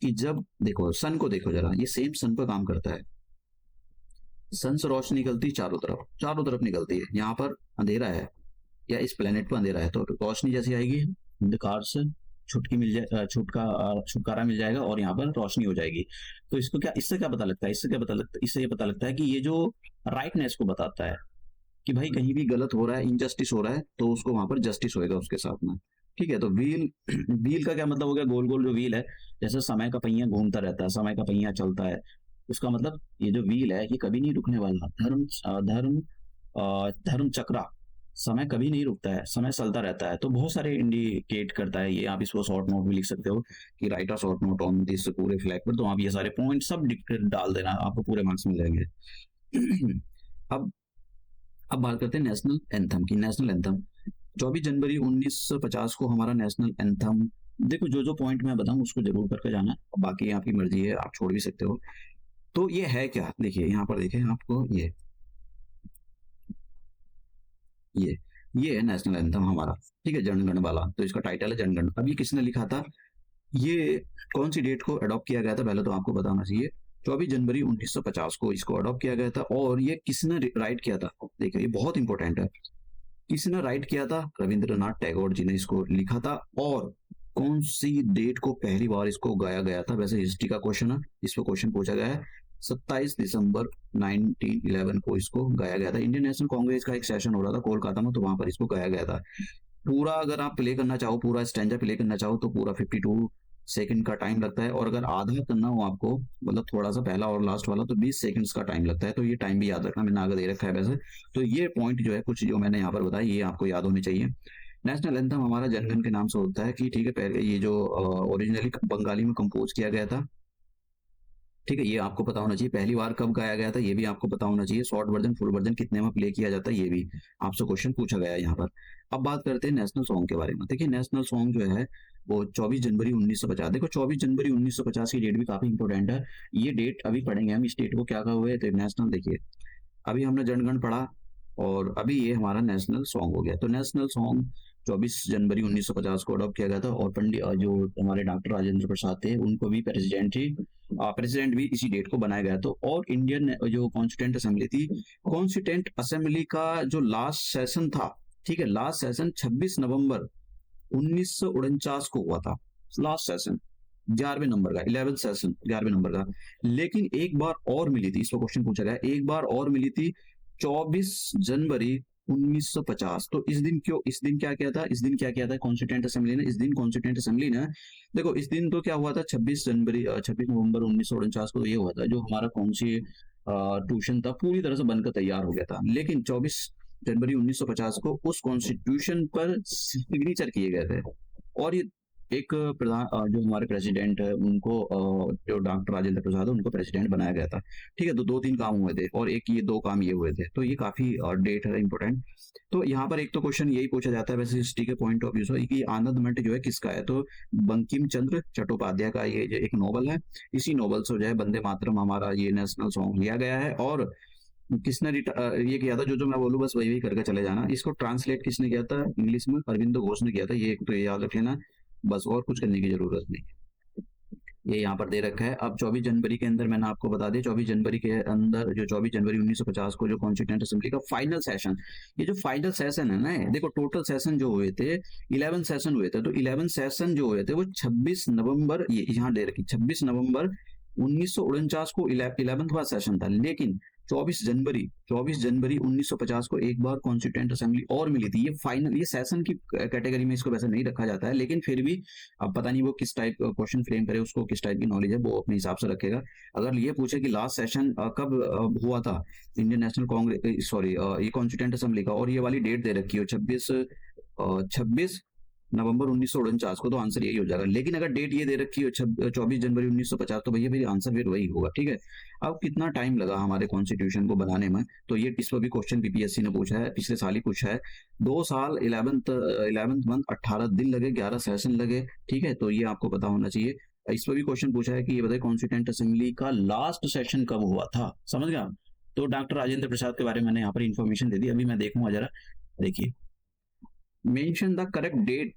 कि जब देखो सन को देखो जरा, ये सेम सन पर काम करता है। सन से रोशनी निकलती चारों तरफ निकलती है। यहाँ पर अंधेरा है या इस प्लेनेट पर अंधेरा है, तो रोशनी जैसी आएगी अंधकार से छुटकारा मिल जाएगा, और यहाँ पर रोशनी हो जाएगी। तो इसको क्या, इससे क्या पता लगता है? इससे ये पता लगता है कि ये जो राइटनेस को बताता है कि भाई कहीं भी गलत हो रहा है, इनजस्टिस हो रहा है, तो उसको वहां पर जस्टिस होएगा उसके साथ में। ठीक है, तो व्हील व्हील का क्या मतलब हो गया? गोल गोल जो व्हील है, जैसे समय का पहिया घूमता रहता है, समय का पहिया चलता है, उसका मतलब ये जो व्हील है ये कभी नहीं रुकने वाला। धर्म चक्रा, समय कभी नहीं रुकता है, समय चलता रहता है। तो बहुत सारे इंडिकेट करता है ये। आप इसको शॉर्ट नोट भी लिख सकते हो कि right a short note on this पूरे फ्लैग पर। तो आप ये सारे पॉइंट सब डाल देना, आपको पूरे मार्क्स मिल जाएंगे। अब अब बात करते हैं नेशनल एंथम की। नेशनल एंथम 24 जनवरी 1950 को हमारा नेशनल एंथम, देखो जो जो पॉइंट मैं बताऊं उसको जरूर करके जाना, बाकी आपकी मर्जी है, आप छोड़ भी सकते हो। तो ये है क्या? देखिए यहाँ पर, देखिए आपको ये ये है नेशनल एंथम हमारा। ठीक है, जनगण वाला, तो इसका टाइटल है जनगण। अब ये किसने लिखा था? ये कौन सी डेट को अडॉप्ट किया गया था पहले तो आपको बताना चाहिए। 24 जनवरी 1950 को इसको अडॉप्ट किया गया था। और ये किसने राइट किया था? देखिए ये बहुत इंपॉर्टेंट है। किसने राइट किया था? रविंद्रनाथ टैगोर जी ने इसको लिखा था। और कौन सी डेट को पहली बार इसको गाया गया था? वैसे हिस्ट्री का क्वेश्चन है, इस पर क्वेश्चन पूछा गया है। 27 दिसंबर 1911 को इसको गाया गया था। इंडियन नेशनल कांग्रेस का एक सेशन हो रहा था कोलकाता में, तो वहां पर इसको गाया गया था। पूरा अगर आप प्ले करना चाहो, पूरा स्टैंजा प्ले करना चाहो तो पूरा 52 सेकंड का टाइम लगता है, और अगर आधा करना हो आपको, मतलब थोड़ा सा पहला और लास्ट वाला, तो 20 सेकंड्स का टाइम लगता है। तो ये टाइम भी याद रखना, मैंने आगे दे रखा है वैसे। तो ये पॉइंट जो है, कुछ जो मैंने यहाँ पर बताया, ये आपको याद होने चाहिए। नेशनल एंथम हमारा जनगण के नाम से होता है कि ठीक है, पहले ये जो ओरिजिनली बंगाली में कंपोज किया गया था, ठीक है, ये आपको पता होना चाहिए। पहली बार कब गाया गया था ये भी आपको पता होना चाहिए। शॉर्ट वर्जन, फुल वर्जन कितने में प्ले किया जाता है ये भी आपसे क्वेश्चन पूछा गया है यहाँ पर। अब बात करते हैं नेशनल सॉन्ग के बारे में। देखिए, नेशनल सॉन्ग जो है वो 24 जनवरी 1950। देखो, 24 जनवरी 1950 की डेट भी काफी इंपॉर्टेंट है। ये डेट अभी पढ़ेंगे हम, इस डेट को क्या कहा हुआ है। तो नेशनल, देखिए अभी हमने जनगण पढ़ा और अभी ये हमारा नेशनल सॉन्ग हो गया। तो नेशनल सॉन्ग 24 जनवरी 1950 को अडॉप्ट किया गया था, और पंडित जो हमारे डॉक्टर राजेंद्र प्रसाद थे, उनको भी प्रेसिडेंट भी इसी डेट को बनाया गया। तो और इंडियन जो कॉन्स्टिट्यूंट असेंबली थी, कॉन्स्टिट्यूंट असेंबली का जो लास्ट सेशन था, ठीक है, लास्ट सेशन 26 नवंबर 1949 को हुआ था। लास्ट सेशन 11वें नंबर का, 11th सेशन 11वें नंबर का। लेकिन एक बार और मिली थी, इसको क्वेश्चन पूछा गया, एक बार और मिली थी 24 जनवरी 1950। तो इस दिन क्यों, इस दिन क्या किया था, इस दिन क्या किया था कॉन्स्टिट्यूंट असेंबली ने, इस दिन कॉन्स्टिट्यूंट असेंबली ने, देखो इस दिन तो क्या हुआ था, 26 नवंबर 1949 को ये हुआ था, जो हमारा कॉन्स्टिट्यूशन था पूरी तरह से बनकर तैयार हो गया था। लेकिन 24 जनवरी 1950 को उस कॉन्स्टिट्यूशन पर सिग्नेचर किए गए थे। और ये एक प्रधान जो हमारे प्रेसिडेंट है उनको जो डॉक्टर राजेंद्र प्रसाद है उनको प्रेसिडेंट बनाया गया था। ठीक है, तो 2-3 काम हुए थे, और एक ये 2 काम ये हुए थे। तो ये काफी डेट है इंपॉर्टेंट। तो यहाँ पर एक तो क्वेश्चन यही पूछा जाता है वैसे हिस्ट्री के पॉइंट ऑफ व्यू से कि आनंद मठ जो है किसका है। तो बंकिम चंद्र चट्टोपाध्याय का ये जो एक नॉवल है, इसी नॉवल से जो है वंदे मातरम हमारा ये नेशनल सॉन्ग लिया गया है। और किसने ये किया था, जो मैं बोलूँ बस वही वही करके चले जाना। इसको ट्रांसलेट किसने किया था इंग्लिश में, अरविंदो घोष ने किया था। ये एक तो ये याद रख लेना, बस और कुछ करने की जरूरत नहीं। ये यहाँ पर दे रखा है। अब 24 जनवरी के अंदर मैंने आपको बता दिया, 24 जनवरी के अंदर जो 24 जनवरी 1950 को जो कॉन्स्टिट्यूंट असेंबली का फाइनल सेशन, ये जो फाइनल सेशन है ना, देखो टोटल सेशन जो हुए थे 11 सेशन हुए थे। तो 11 सेशन जो हुए थे वो 26 नवंबर, ये यहाँ दे रखी 26 नवंबर 1949 को 11वां सेशन था। लेकिन 24 जनवरी 1950 को एक बार कॉन्स्टिट्यूंट असेंबली और मिली थी। ये फाइनल, ये सेशन की कैटेगरी में इसको वैसे नहीं रखा जाता है, लेकिन फिर भी अब पता नहीं वो किस टाइप का क्वेश्चन फ्रेम करे, उसको किस टाइप की नॉलेज है वो अपने हिसाब से रखेगा। अगर ये पूछे कि लास्ट सेशन कब हुआ था इंडियन नेशनल कांग्रेस, सॉरी ये कॉन्स्टिट्यूंट असेंबली का, और ये वाली डेट दे रखी हो 26 नवंबर 1949 को, तो आंसर यही हो जाएगा। लेकिन अगर डेट ये दे रखी हो 24 जनवरी 1950, तो भैया फिर आंसर फिर वही होगा। ठीक है, अब कितना टाइम लगा हमारे कॉन्स्टिट्यूशन को बनाने में, तो ये इस पर भी क्वेश्चन बीपीएससी ने पूछा है, पिछले साल ही पूछा है। 2 साल 11th मंथ 18 दिन लगे, 11 सेशन लगे। ठीक है, तो ये आपको पता होना चाहिए। इस पर भी क्वेश्चन पूछा है कि ये बताइए कॉन्स्टिट्यूंट असेंबली का लास्ट सेशन कब हुआ था, समझ गया। तो डॉक्टर राजेंद्र प्रसाद के बारे में मैंने यहाँ पर इंफॉर्मेशन दे दी। अभी मैं देखूंगा जरा, देखिए मेंशन द करेक्ट डेट।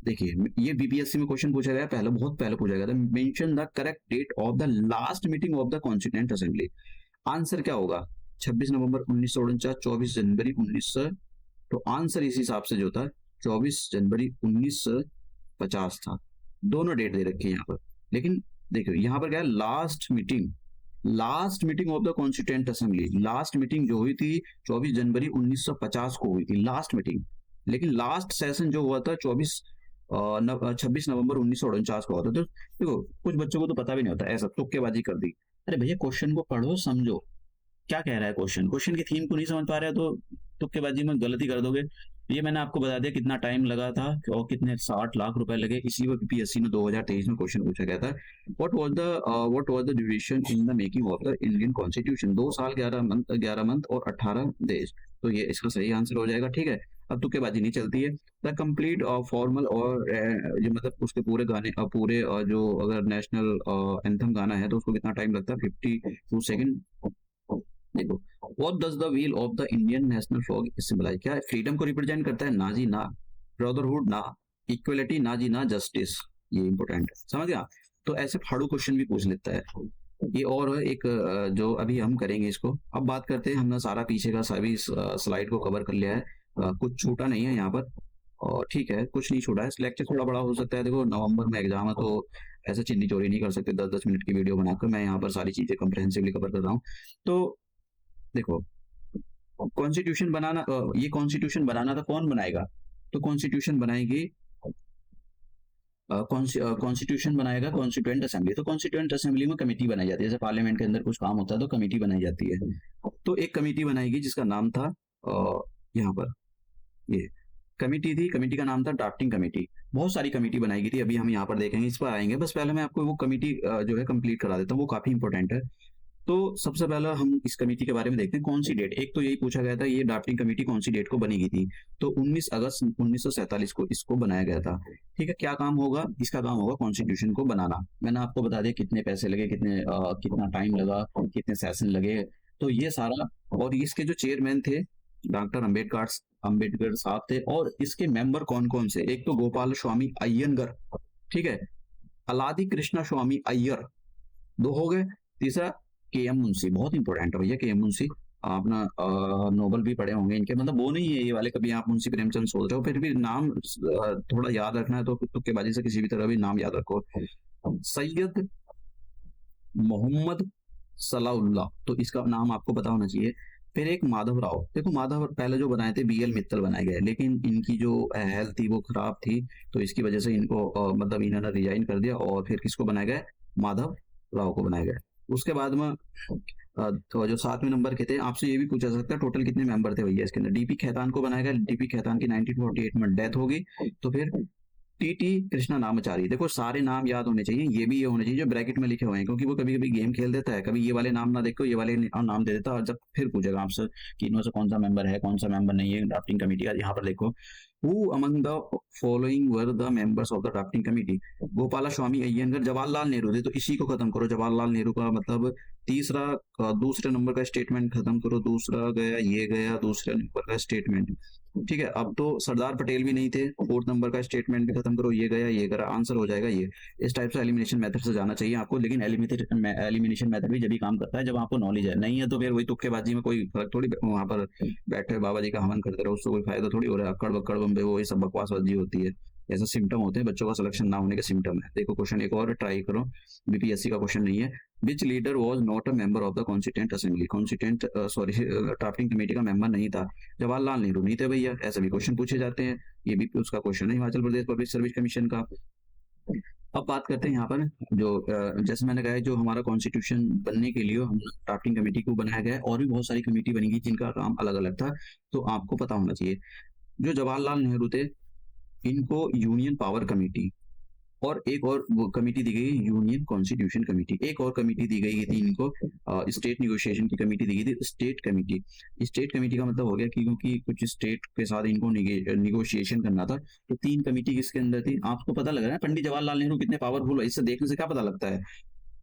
देखिए ये बीपीएससी में क्वेश्चन पूछा गया, पहले बहुत पहले पूछा गया था, mention the correct date of the last meeting of the constituent assembly. Answer क्या होगा, 26 नवंबर 1949, 24 जनवरी 1900। तो आंसर इस हिसाब से जो था 24 जनवरी 1950 था। दोनों डेट दे रखी है यहाँ पर। लेकिन देखो यहाँ पर क्या है, last meeting of the constituent assembly, last meeting जो हुई थी 24 जनवरी 1950 को हुई थी लास्ट मीटिंग। लेकिन लास्ट सेशन जो हुआ था 26 नवंबर 1949 को होता। तो देखो कुछ बच्चों को तो पता भी नहीं होता, ऐसा तुक्केबाजी कर दी। अरे भैया क्वेश्चन को पढ़ो, समझो क्या कह रहा है क्वेश्चन, क्वेश्चन की थीम को नहीं समझ पा रहे हो तो तुक्केबाजी में गलती कर दोगे। ये मैंने आपको बता दिया कितना टाइम लगा था और कितने 60 लाख रुपए लगे। इसी पर पीएससी ने 2023 में क्वेश्चन पूछा गया था, what was the duration in the making of the Indian constitution. 2 साल 11 मंथ और 18 डेज। तो ये इसका सही आंसर हो जाएगा। ठीक है, अब तुक्केबाजी नहीं चलती है। द कंप्लीट फॉर्मल और जो मतलब उसके पूरे गाने पूरे जो अगर नेशनल एंथम गाना है तो उसको कितना टाइम लगता है, 52 सेकंड। देखो, what does the wheel of the Indian national flag symbolise. क्या फ्रीडम को रिप्रेजेंट करता है, ना जी ना। ब्रदरहुड ना। इक्वलिटी ना जी ना। जस्टिस, ये इंपॉर्टेंट है, समझ गया। तो ऐसे फाड़ू क्वेश्चन भी पूछ लेता है ये। और एक जो अभी हम करेंगे इसको, अब बात करते हैं। हमने सारा पीछे का सभी स्लाइड को कवर कर लिया है, कुछ छूटा नहीं है यहाँ पर। और ठीक है, कुछ नहीं छूटा है। लेक्चर थोड़ा बड़ा हो सकता है, देखो नवंबर में एग्जाम है तो ऐसे चिल्ली चोरी नहीं कर सकते 10-10 मिनट की वीडियो बनाकर। मैं यहाँ पर सारी चीजें कंप्रहेंसिवली कवर कर रहा हूँ। तो देखो कॉन्स्टिट्यूशन बनाना, ये कॉन्स्टिट्यूशन बनाना था, कौन बनाएगा, तो कॉन्स्टिट्यूशन बनाएगी, कॉन्स्टिट्यूशन बनाएगा कॉन्स्टिट्यूएंट असेंबली। तो कॉन्स्टिट्यूएंट असेंबली में कमेटी बनाई जाती है, जैसे पार्लियामेंट के अंदर कुछ काम होता है तो कमेटी बनाई जाती है। तो एक कमेटी बनाएगी जिसका नाम था यहाँ पर ये कमेटी थी, कमेटी का नाम था ड्राफ्टिंग कमेटी। बहुत सारी कमेटी बनाई गई थी, अभी हम यहाँ पर देखेंगे, इस पर आएंगे। बस पहले मैं आपको वो कमेटी जो है कंप्लीट करा देता हूँ, वो काफी इंपॉर्टेंट है। तो सबसे पहला हम इस कमेटी के बारे में देखते हैं, कौन सी डेट। एक तो यही पूछा गया था ये ड्राफ्टिंग कमेटी कौन सी डेट को बनी गई थी, तो 19 अगस्त 1947 को इसको बनाया गया था। ठीक है, क्या काम होगा इसका? काम होगा कॉन्स्टिट्यूशन को बनाना। मैंने आपको बता दिया कितने पैसे लगे, कितना टाइम लगा, कितने सेशन लगे, तो ये सारा। और इसके जो चेयरमैन थे डॉक्टर अम्बेडकर साहब थे, और इसके मेंबर कौन कौन से? एक तो गोपाल स्वामी अय्यंगर, ठीक है, अलादि कृष्णा स्वामी अय्यर, दो हो गए। तीसरा के एम मुंशी, बहुत इंपॉर्टेंट है भैया के एम मुंशी, अपना नोबल भी पढ़े होंगे इनके, मतलब वो नहीं है ये वाले कभी आप मुंशी प्रेमचंद सोच रहे हो, फिर भी नाम थोड़ा याद रखना है तो तुक्केबाजी से किसी भी तरह भी नाम याद रखो। सैयद मोहम्मद सलाउल्लाह, तो इसका नाम आपको पता होना चाहिए। फिर एक माधव राव, देखो माधव पहले जो बनाए थे बीएल मित्तल बनाए गए, लेकिन इनकी जो हेल्थ थी वो खराब थी, तो इसकी वजह से इनको मतलब इन्होंने रिजाइन कर दिया, और फिर किसको बनाया गया? माधव राव को बनाया गया। उसके बाद में तो जो 7वें नंबर के थे, आपसे ये भी पूछा जा सकता है टोटल कितने मेंबर थे भैया इसके अंदर। डीपी खेतान को बनाया गया, डीपी खेतान की 1948 में डेथ हो गई। तो फिर टीटी कृष्णा नामाचारी, देखो सारे नाम याद होने चाहिए, ये भी ये होने चाहिए जो ब्रैकेट में लिखे हुए हैं, क्योंकि वो कभी कभी गेम खेल देता है, कभी ये वाले नाम ना देखो ये वाले नाम दे देता है, और जब फिर पूछेगा आपसे कि इनमें से कौन सा मेंबर है कौन सा मेंबर नहीं है ड्राफ्टिंग कमेटी का, यहाँ पर देखो who among the following were the members of the drafting committee. Gopala Swami Ayyangar, Jawaharlal Nehru थे, तो इसी को खत्म करो, जवाहरलाल नेहरू का मतलब तीसरा दूसरे नंबर का स्टेटमेंट खत्म करो, दूसरा गया, ये गया दूसरे नंबर का स्टेटमेंट। ठीक है, अब तो सरदार पटेल भी नहीं थे, 4th नंबर का स्टेटमेंट भी खत्म करो, ये गया ये गया, आंसर हो जाएगा ये। इस टाइप से एलिमिनेशन मेथड से जाना चाहिए आपको, लेकिन एलिमिनेशन मेथड भी जब भी काम करता है जब आपको नॉलेज है, नहीं है तो फिर वही तुक्केबाजी में कोई फर्क थोड़ी, वहां पर बैठे बाबा जी का हवन करते रहो, उससे कोई फायदा थोड़ी हो रहा है। अक्कड़ बक्कड़ बम्बे वो ये सब बकवासबाजी होती है, ऐसा सिम्टम होते हैं, बच्चों का सिलेक्शन ना होने के सिम्टम है। देखो क्वेश्चन एक और ट्राई करो, बीपीएससी का क्वेश्चन नहीं है। Which leader was not a member of the constituent assembly, constituent sorry drafting committee का मेंबर नहीं था? जवाहरलाल नेहरू नहीं थे भैया, ऐसे भी क्वेश्चन पूछे जाते हैं, ये भी उसका क्वेश्चन है Himachal Pradesh public service commission का। अब बात करते हैं यहाँ पर जो जैसे मैंने कहा जो हमारा कॉन्स्टिट्यूशन बनने के लिए हम ड्राफ्टिंग कमेटी को बनाया गया है, और भी बहुत सारी कमेटी बनी गई जिनका काम अलग अलग था, तो आपको पता होना चाहिए। जो जवाहरलाल नेहरू थे इनको यूनियन पावर कमेटी, और एक और वो कमेटी दी गई यूनियन कॉन्स्टिट्यूशन कमेटी, एक और कमेटी दी गई थी इनको स्टेट निगोशिएशन की कमेटी दी गई थी, स्टेट कमेटी। स्टेट कमेटी का मतलब हो गया कि क्योंकि कुछ स्टेट के साथ इनको निगोशिएशन करना था, तो 3 कमेटी किसके अंदर थी आपको पता लग रहा है। पंडित जवाहरलाल नेहरू कितने पावरफुल है, इससे देखने से क्या पता लगता है?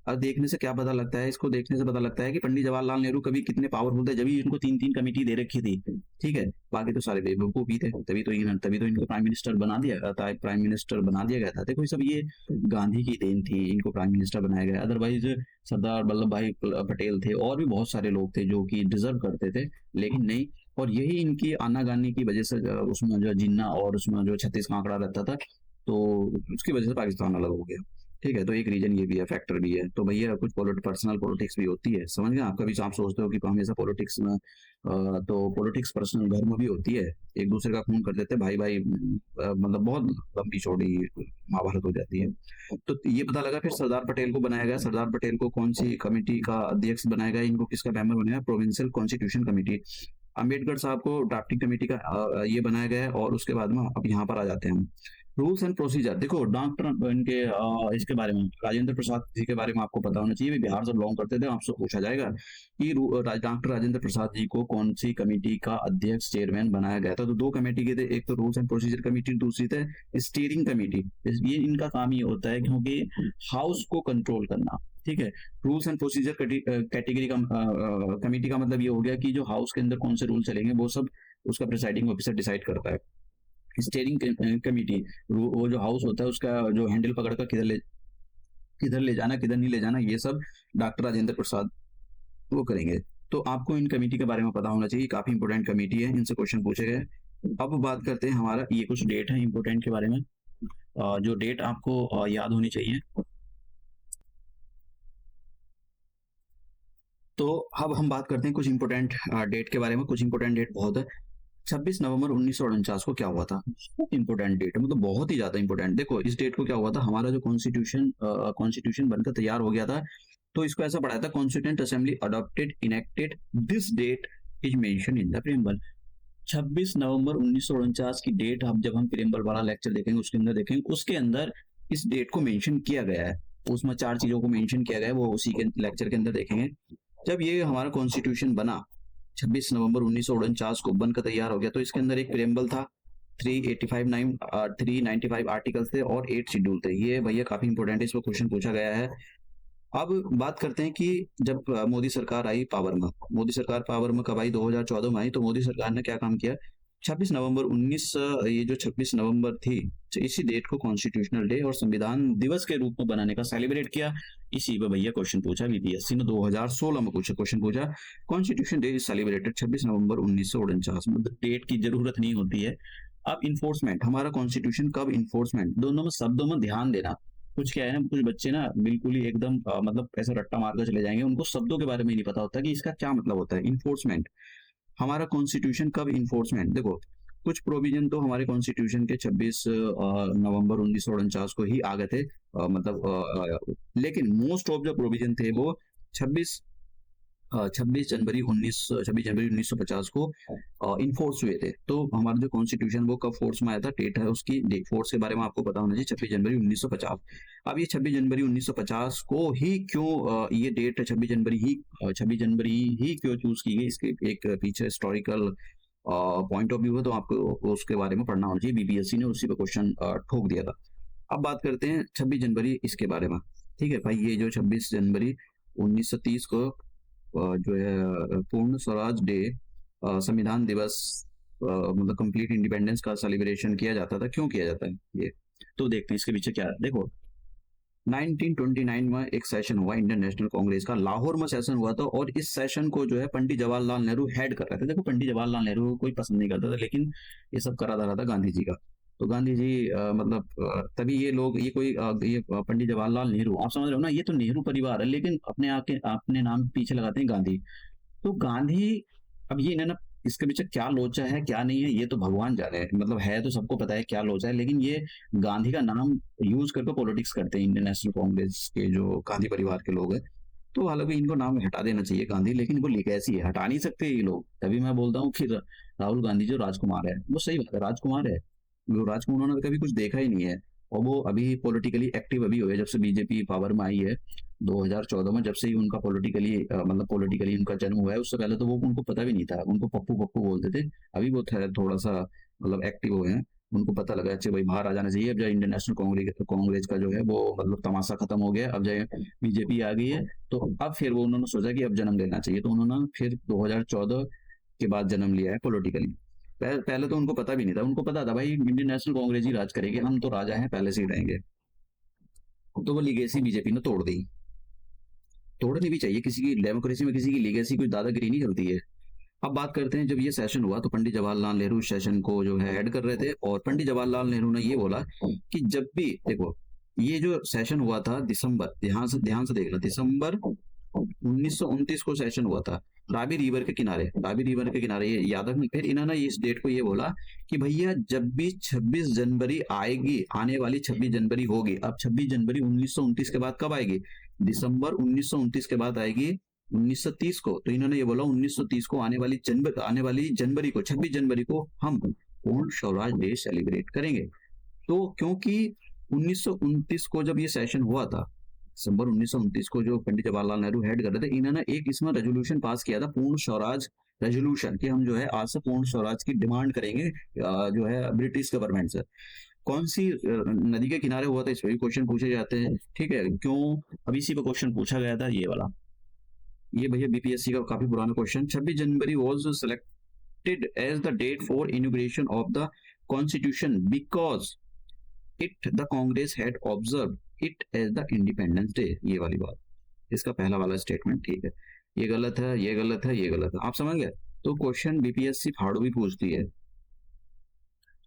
और देखने से क्या पता लगता है? इसको देखने से पता लगता है कि पंडित जवाहरलाल नेहरू कभी कितने पावरफुल थे, जब इनको 3-3 कमेटी दे रखी थी। ठीक है, बाकी तो सारे बेवकूफ ही थे, तभी तो इनको प्राइम मिनिस्टर बना दिया गया था, प्राइम मिनिस्टर बना दिया गया था। देखो सब ये गांधी की देन थी, इनको प्राइम मिनिस्टर बनाया गया, अदरवाइज सरदार वल्लभ भाई पटेल थे, और भी बहुत सारे लोग थे जो कि डिजर्व करते थे, लेकिन नहीं। और यही इनकी आनाकानी की वजह से उसमें जो जिन्ना और उसमें जो 36 का आंकड़ा रहता था, तो उसकी वजह से पाकिस्तान अलग हो गया। ठीक है, तो एक रीजन ये भी है, फैक्टर भी है। तो भैया कुछ पर्सनल पॉलिटिक्स भी होती है, समझ गए? आपका भी आप सोचते हो कि हमेशा पॉलिटिक्स में तो पॉलिटिक्स पर्सनल घर में भी होती है, एक दूसरे का खून कर देते हैं भाई भाई, मतलब बहुत लंबी चौड़ी महाभारत हो जाती है। तो ये पता लगा, फिर सरदार पटेल को बनाया गया। सरदार पटेल को कौन सी कमेटी का अध्यक्ष बनाया गया, इनको किसका मेंबर बनाया? Provincial constitution committee. अम्बेडकर साहब को ड्राफ्टिंग कमेटी का ये बनाया गया है। और उसके बाद में अब यहाँ पर आ जाते हैं हम, रूल्स एंड प्रोसीजर। देखो डॉक्टर इनके इसके बारे में राजेंद्र प्रसाद जी के बारे में आपको पता होना चाहिए, बिहार से बिलोंग करते थे, आपसे पूछा जाएगा कि डॉक्टर राजेंद्र प्रसाद जी को कौन सी कमेटी का अध्यक्ष चेयरमैन बनाया गया था। तो 2 कमेटी के थे, एक तो रूल्स एंड प्रोसीजर कमेटी, दूसरी थे स्टीयरिंग कमेटी। ये इनका काम ये होता है क्योंकि हाउस को कंट्रोल करना। ठीक है, रूल्स एंड प्रोसीजर कैटेगरी का कमेटी का मतलब ये हो गया कि जो हाउस के अंदर कौन से रूल चलेंगे वो सब उसका प्रिसाइडिंग ऑफिसर डिसाइड करता है। स्टीयरिंग कमेटी, वो जो हाउस होता है उसका जो हैंडल पकड़कर किधर ले जाना किधर नहीं ले जाना, ये सब डॉक्टर राजेंद्र प्रसाद वो करेंगे। तो आपको इन कमेटी के बारे में पता होना चाहिए, काफी इंपोर्टेंट कमेटी है, इनसे क्वेश्चन पूछे गए। अब बात करते हैं हमारा ये कुछ डेट है इंपोर्टेंट के बारे में, जो डेट आपको याद होनी चाहिए। तो अब हम बात करते हैं कुछ इंपोर्टेंट डेट के बारे में। कुछ इंपोर्टेंट डेट बहुत है, 26 नवंबर 1949 को क्या हुआ था? इंपॉर्टेंट डेट है, मतलब बहुत ही ज्यादा इंपॉर्टेंट। देखो इस डेट को क्या हुआ था, हमारा जो कॉन्स्टिट्यूशन बनकर तैयार हो गया था, तो इसको ऐसा पढ़ाया था, constituent assembly adopted enacted this date is mention in the preamble. 26 नवंबर 1949 की डेट, अब जब हम प्रीएम्बल वाला लेक्चर देखेंगे उसके अंदर देखेंगे, उसके अंदर इस डेट को मेंशन किया गया है। उसमें 4 चीजों को मेंशन किया गया है, वो उसी के लेक्चर के अंदर देखेंगे। जब ये हमारा कॉन्स्टिट्यूशन बना 26 नवंबर 1949 को बनकर तैयार हो गया, तो इसके अंदर एक प्रेम्बल था, 395 आर्टिकल्स थे और 8 शेड्यूल थे। ये भैया काफी इंपॉर्टेंट है, इस पर क्वेश्चन पूछा गया है। अब बात करते हैं कि जब मोदी सरकार आई पावर में, मोदी सरकार पावर में कब आई? 2014 में आई। तो मोदी सरकार ने क्या काम किया? 26 नवंबर 19 ये जो 26 नवंबर थी, इसी डेट को कॉन्स्टिट्यूशनल डे और संविधान दिवस के रूप में बनाने का सेलिब्रेट किया। इसी पे भैया क्वेश्चन पूछा, बीपीएससी ने 2016 में क्वेश्चन पूछा, कॉन्स्टिट्यूशन डे इज सेलिब्रेटेड 26 नवंबर 1949। मतलब डेट की जरूरत नहीं होती है। अब इन्फोर्समेंट, हमारा कॉन्स्टिट्यूशन कब इन्फोर्समेंट, दोनों में शब्दों में ध्यान देना। कुछ क्या है ना, कुछ बच्चे ना बिल्कुल ही एकदम मतलब ऐसा रट्टा मारकर चले जाएंगे, उनको शब्दों के बारे में नहीं पता होता कि इसका क्या मतलब होता है। इन्फोर्समेंट, हमारा कॉन्स्टिट्यूशन कब इन्फोर्समेंट, देखो कुछ प्रोविजन तो हमारे कॉन्स्टिट्यूशन के 26 नवंबर 1949 को ही आ गए थे, लेकिन मोस्ट ऑफ जो प्रोविजन थे वो 26 जनवरी 1950 को इन्फोर्स हुए थे। तो हमारा जो कॉन्स्टिट्यूशन वो कब फोर्स में आया था, डेट है उसकी, डेट फोर्स के बारे में आपको पता होना चाहिए, 26 जनवरी 1950। अब ये 26 जनवरी 1950 को ही क्यों ये डेट 26 जनवरी ही क्यों चूज की गई, इसके एक पीछे हिस्टोरिकल पॉइंट ऑफ व्यू है, तो आपको उसके बारे में पढ़ना होना चाहिए। बीपीएससी ने उसी पे क्वेश्चन ठोक दिया था। अब बात करते हैं 26 जनवरी इसके बारे में। ठीक है भाई, ये जो 26 जनवरी 1930 को जो है पूर्ण स्वराज डे, संविधान दिवस, मतलब कंप्लीट इंडिपेंडेंस का सेलिब्रेशन किया जाता था। क्यों किया जाता है ये, तो देखते हैं इसके पीछे क्या है। देखो 1929 में एक सेशन हुआ इंडियन नेशनल कांग्रेस का, लाहौर में सेशन हुआ था, और इस सेशन को जो है पंडित जवाहरलाल नेहरू हेड कर रहे थे। देखो पंडित जवाहरलाल नेहरू को कोई पसंद नहीं करता था, लेकिन ये सब करा रहा था गांधी जी का। तो गांधी जी तभी ये लोग, ये कोई ये पंडित जवाहरलाल नेहरू, आप समझ रहे हो ना, ये तो नेहरू परिवार है, लेकिन अपने नाम पीछे लगाते हैं गांधी। तो गांधी, अब ये ना इसके पीछे क्या लोचा है क्या नहीं है, ये तो भगवान जाने, मतलब है तो सबको पता है क्या लोचा है, लेकिन ये गांधी का नाम यूज करके पॉलिटिक्स करते हैं इंडियन नेशनल कांग्रेस के जो गांधी परिवार के लोग हैं। तो हालांकि इनको नाम हटा देना चाहिए गांधी, लेकिन वो लीगेसी है, हटा नहीं सकते ये लोग। तभी मैं बोलता हूँ फिर राहुल गांधी जो राजकुमार है, वो सही बात है, राजकुमार है, वो राजकुमार, उन्होंने कभी कुछ देखा ही नहीं है। और वो अभी पॉलिटिकली एक्टिव अभी हुए जब से बीजेपी पावर में आई है 2014 में, जब से ही उनका पॉलिटिकली उनका जन्म हुआ है। उससे पहले तो वो उनको पता भी नहीं था, उनको पप्पू पप्पू बोलते थे। अभी वो थोड़ा सा मतलब एक्टिव हुए हैं, उनको पता लगा अच्छा भाई बाहर आ जाना चाहिए। अब जो इंडियन नेशनल कांग्रेस का जो है वो मतलब तमाशा खत्म हो गया, अब जो बीजेपी आ गई है, तो अब फिर वो उन्होंने सोचा कि अब जन्म लेना चाहिए, तो उन्होंने फिर 2014 के बाद जन्म लिया है पॉलिटिकली। पहले तो उनको पता भी नहीं था, उनको पता था भाई इंडियन नेशनल कांग्रेस ही राज करेगी, हम तो राजा हैं पहले से ही रहेंगे। तो वो लीगेसी बीजेपी ने तोड़ दी, तोड़नी भी चाहिए, किसी की डेमोक्रेसी में किसी की लीगेसी कोई दादागिरी नहीं चलती है। अब बात करते हैं, जब ये सेशन हुआ तो पंडित जवाहरलाल नेहरू सेशन को जो है हेड कर रहे थे, और पंडित जवाहरलाल नेहरू ने ये बोला कि जब भी देखो ये जो सेशन हुआ था दिसंबर, ध्यान से देखना, दिसंबर 1929 को सेशन हुआ था, रावी रिवर के किनारे, ये याद रखना। फिर इन्होंने इस डेट को ये बोला कि भैया जब भी 26 जनवरी आएगी, आने वाली 26 जनवरी होगी, अब 26 जनवरी 1929 के बाद कब आएगी? दिसंबर 1929 के बाद आएगी 1930 को। तो इन्होंने ये बोला 1930 को आने वाली जनवरी को, 26 जनवरी को हम पूर्ण स्वराज डे सेलिब्रेट करेंगे। तो क्योंकि 1929 को जब ये सेशन हुआ था, दिसंबर 1929 को जो पंडित जवाहरलाल नेहरू हेड कर रहे थे, इन्होंने एक इसमें रेजोल्यूशन पास किया था, पूर्ण स्वराज रेजोल्यूशन, कि हम जो है आज से पूर्ण स्वराज की डिमांड करेंगे जो है ब्रिटिश गवर्नमेंट से। कौन सी नदी के किनारे हुआ था, इस पर भी क्वेश्चन पूछे जाते हैं। ठीक है, क्यों? अब इसी पर क्वेश्चन पूछा गया था, ये वाला, ये भैया बीपीएससी का काफी पुराना question. 26 January was selected as the date for inauguration of the constitution because it the Congress had observe it as the independence day. ये वाली बात, इसका पहला वाला स्टेटमेंट ठीक है, ये गलत है, ये गलत है, ये गलत है, आप समझ गए। तो क्वेश्चन बीपीएससी फाड़ू भी पूछती है।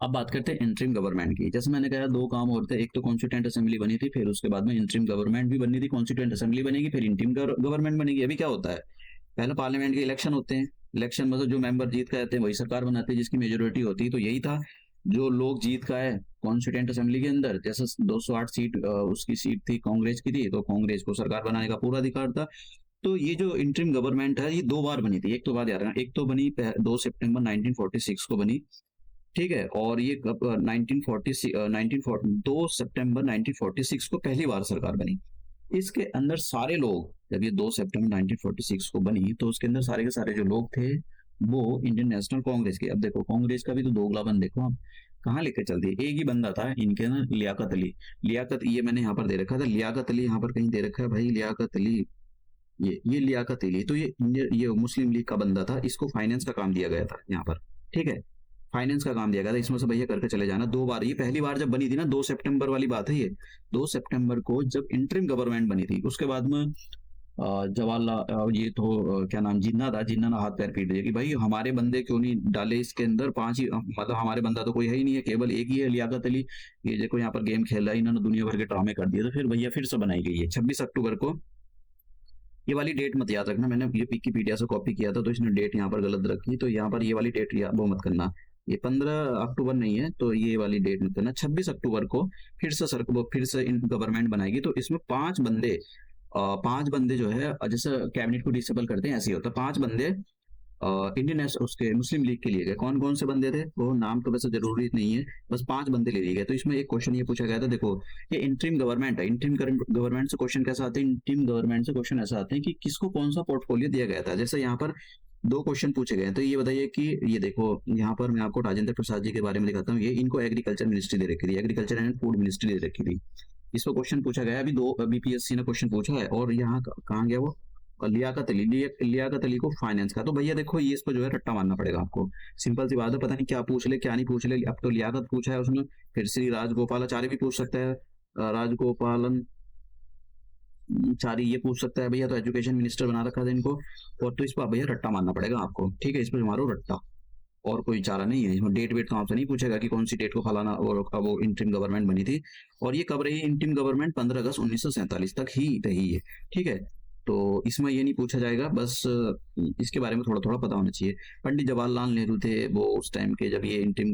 अब बात करते हैं इंटरिम गवर्नमेंट की। जैसे मैंने कहा दो काम और थे, एक तो कॉन्स्टिट्यूएंट असेंबली बनी थी, फिर उसके बाद में इंटरिम गवर्नमेंट भी बननी थी। कॉन्स्टिट्यूएंट असेंबली बनेगी, फिर इंटरिम गवर्नमेंट बनेगी। अभी क्या होता है, पहले पार्लियामेंट के इलेक्शन होते हैं, इलेक्शन मतलब जो मेंबर जीत के आते हैं वही सरकार बनाते हैं जिसकी मेजोरिटी होती है। तो यही था, जो लोग जीत का है कॉन्स्टिट्यूंट असेंबली के अंदर, जैसे 208 सीट उसकी सीट थी कांग्रेस की थी, तो कांग्रेस को सरकार बनाने का पूरा अधिकार था। तो ये जो इंटरिम गवर्नमेंट है ये 2 बार बनी थी, एक तो बात याद रखना, एक तो बनी 2 सितंबर 1946 को बनी, ठीक है, और ये 2 सितंबर 1946 को पहली बार सरकार बनी। इसके अंदर सारे लोग, जब ये 2 सितंबर 1946 को बनी तो उसके अंदर सारे के सारे जो लोग थे वो इंडियन नेशनल कांग्रेस के। अब देखो कांग्रेस का भी तो दोगलापन देखो आप, कहाँ लेकर चलती है। एक ही बंदा था इनके ना, लियाकत अली। लियाकत, ये मैंने यहाँ पर दे रखा था, लियाकत अली यहाँ पर कहीं दे रखा है भाई, लियाकत अली, ये लियाकत अली, तो ये मुस्लिम लीग का बंदा था, इसको फाइनेंस का काम दिया गया था यहाँ पर, ठीक है, फाइनेंस का काम दिया गया था, इसमें से भैया करके चले जाना। 2 बार, ये पहली बार जब बनी थी ना, 2 सितंबर वाली बात है ये, 2 सितंबर को जब इंटरिम गवर्नमेंट बनी थी, उसके बाद में जवाहरलाल ये तो क्या नाम, जिन्ना था, जिन्ना ने हाथ पैर पीट दिया कि भाई हमारे बंदे क्यों नहीं डाले इसके अंदर, 5 ही मतलब हमारे बंदा तो कोई है ही नहीं है, केवल एक ही है लियाकत अली, ये देखो यहाँ पर गेम खेल रहा है, इन्होंने दुनिया भर के ड्रामे कर दिए। तो फिर भैया फिर से बनाई गई है 26 अक्टूबर को। ये वाली डेट मत याद रखना, मैंने ये विकिपीडिया से कॉपी किया था तो इसने डेट यहाँ पर गलत रखी, तो यहाँ पर ये वाली डेट वो मत करना, ये 15 अक्टूबर नहीं है, तो ये वाली डेट मत करना, 26 अक्टूबर को फिर से इन गवर्नमेंट बनाएगी। तो इसमें 5 बंदे, 5 बंदे जो है जैसे कैबिनेट को डिसेबल करते हैं ऐसे ही होता है, 5 बंदे इंडियन उसके मुस्लिम लीग के लिए गए। कौन कौन से बंदे थे वो नाम तो वैसे जरूरी नहीं है, बस 5 बंदे ले लिए गए। तो इसमें एक क्वेश्चन ये पूछा गया था, देखो ये इंटरिम गवर्नमेंट है, इंटरिम गवर्नमेंट से क्वेश्चन कैसा आते हैं, इंटरिम गवर्नमेंट से क्वेश्चन ऐसा आते हैं कि किसको कौन सा पोर्टफोलियो दिया गया था। जैसे यहाँ पर 2 क्वेश्चन पूछे गए हैं, तो ये बताइए कि ये देखो यहाँ पर मैं आपको राजेंद्र प्रसाद जी के बारे में दिखाता हूँ, ये इनको एग्रीकल्चर मिनिस्ट्री दे रखी थी, एग्रीकल्चर एंड फूड मिनिस्ट्री दे रखी थी। इसको क्वेश्चन पूछा गया, अभी 2 बीपीएससी ने क्वेश्चन पूछा है, और यहाँ कहाँ गया वो, और लियाकत अली को फाइनेंस का। तो भैया देखो ये इस पर जो है रट्टा मारना पड़ेगा आपको, सिंपल सी बात है, पता नहीं क्या पूछ ले क्या नहीं पूछ ले। अब तो लियाकत पूछा है उसने, फिर श्री राजगोपालाचारी भी पूछ सकता है, राजगोपालन चारी ये पूछ सकता है भैया, तो एजुकेशन मिनिस्टर बना रखा था इनको। और तो इस पर भैया रट्टा मारना पड़ेगा आपको, ठीक है, इस पर मारो रट्टा, और कोई चारा नहीं है इसमें। डेट वेट तो आपसे नहीं पूछेगा कि कौन सी डेट को फलाना, और कब वो इंटरिम गवर्नमेंट बनी थी, और ये कब रही इंटरिम गवर्नमेंट, 15 अगस्त 1947 तक ही रही है, ठीक है। तो इसमें ये नहीं पूछा जाएगा, बस इसके बारे में थोड़ा थोड़ा पता होना चाहिए। पंडित जवाहरलाल नेहरू थे वो उस टाइम के, जब ये इंटरिम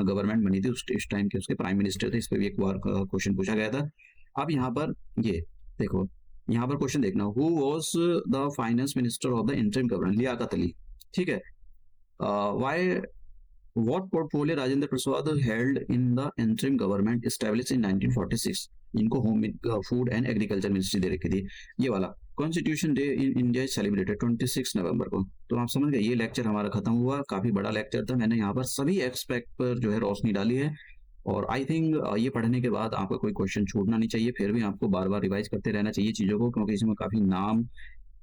गवर्नमेंट बनी थी उस टाइम के उसके प्राइम मिनिस्टर थे, इस पर भी एक बार क्वेश्चन पूछा गया था। अब यहाँ पर ये देखो, यहाँ पर क्वेश्चन देखना, who was the finance minister of the interim government, Liaquat Ali, ठीक है। Why, what portfolio Rajendra Prasad held in the interim government established in 1946? इनको home food and agriculture ministry दे रखी थी। ये वाला constitution day in India celebrated 26 November को। तो आप समझ गए, ये लेक्चर हमारा खत्म हुआ, काफी बड़ा लेक्चर था, मैंने यहाँ पर सभी एस्पेक्ट पर जो है रोशनी डाली है, और आई थिंक ये पढ़ने के बाद आपका कोई क्वेश्चन छूटना नहीं चाहिए, फिर भी आपको बार बार रिवाइज करते रहना चाहिए चीजों को, क्योंकि इसमें काफी नाम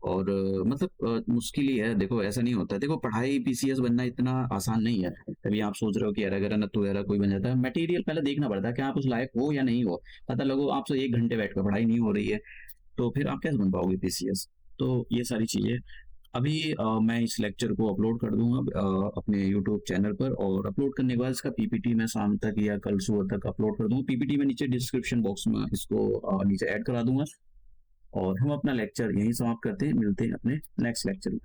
और मतलब मुश्किल ही है। देखो ऐसा नहीं होता है, देखो पढ़ाई पीसीएस बनना इतना आसान नहीं है। कभी आप सोच रहे हो कि अरे अगर नत्थु वगैरह कोई बन जाता है, मटेरियल पहले देखना पड़ता है कि आप उस लायक हो या नहीं हो। पता लगो आपसे 1 घंटे बैठ कर पढ़ाई नहीं हो रही है, तो फिर आप कैसे बन पाओगे पीसीएस। तो ये सारी चीजें अभी मैं इस लेक्चर को अपलोड कर दूंगा अपने यूट्यूब चैनल पर, और अपलोड करने के बाद इसका पीपीटी मैं शाम तक या कल सुबह तक अपलोड कर दूंगा। पीपीटी में नीचे डिस्क्रिप्शन बॉक्स में इसको नीचे ऐड करा दूंगा, और हम अपना लेक्चर यहीं समाप्त करते हैं, मिलते हैं अपने नेक्स्ट लेक्चर में।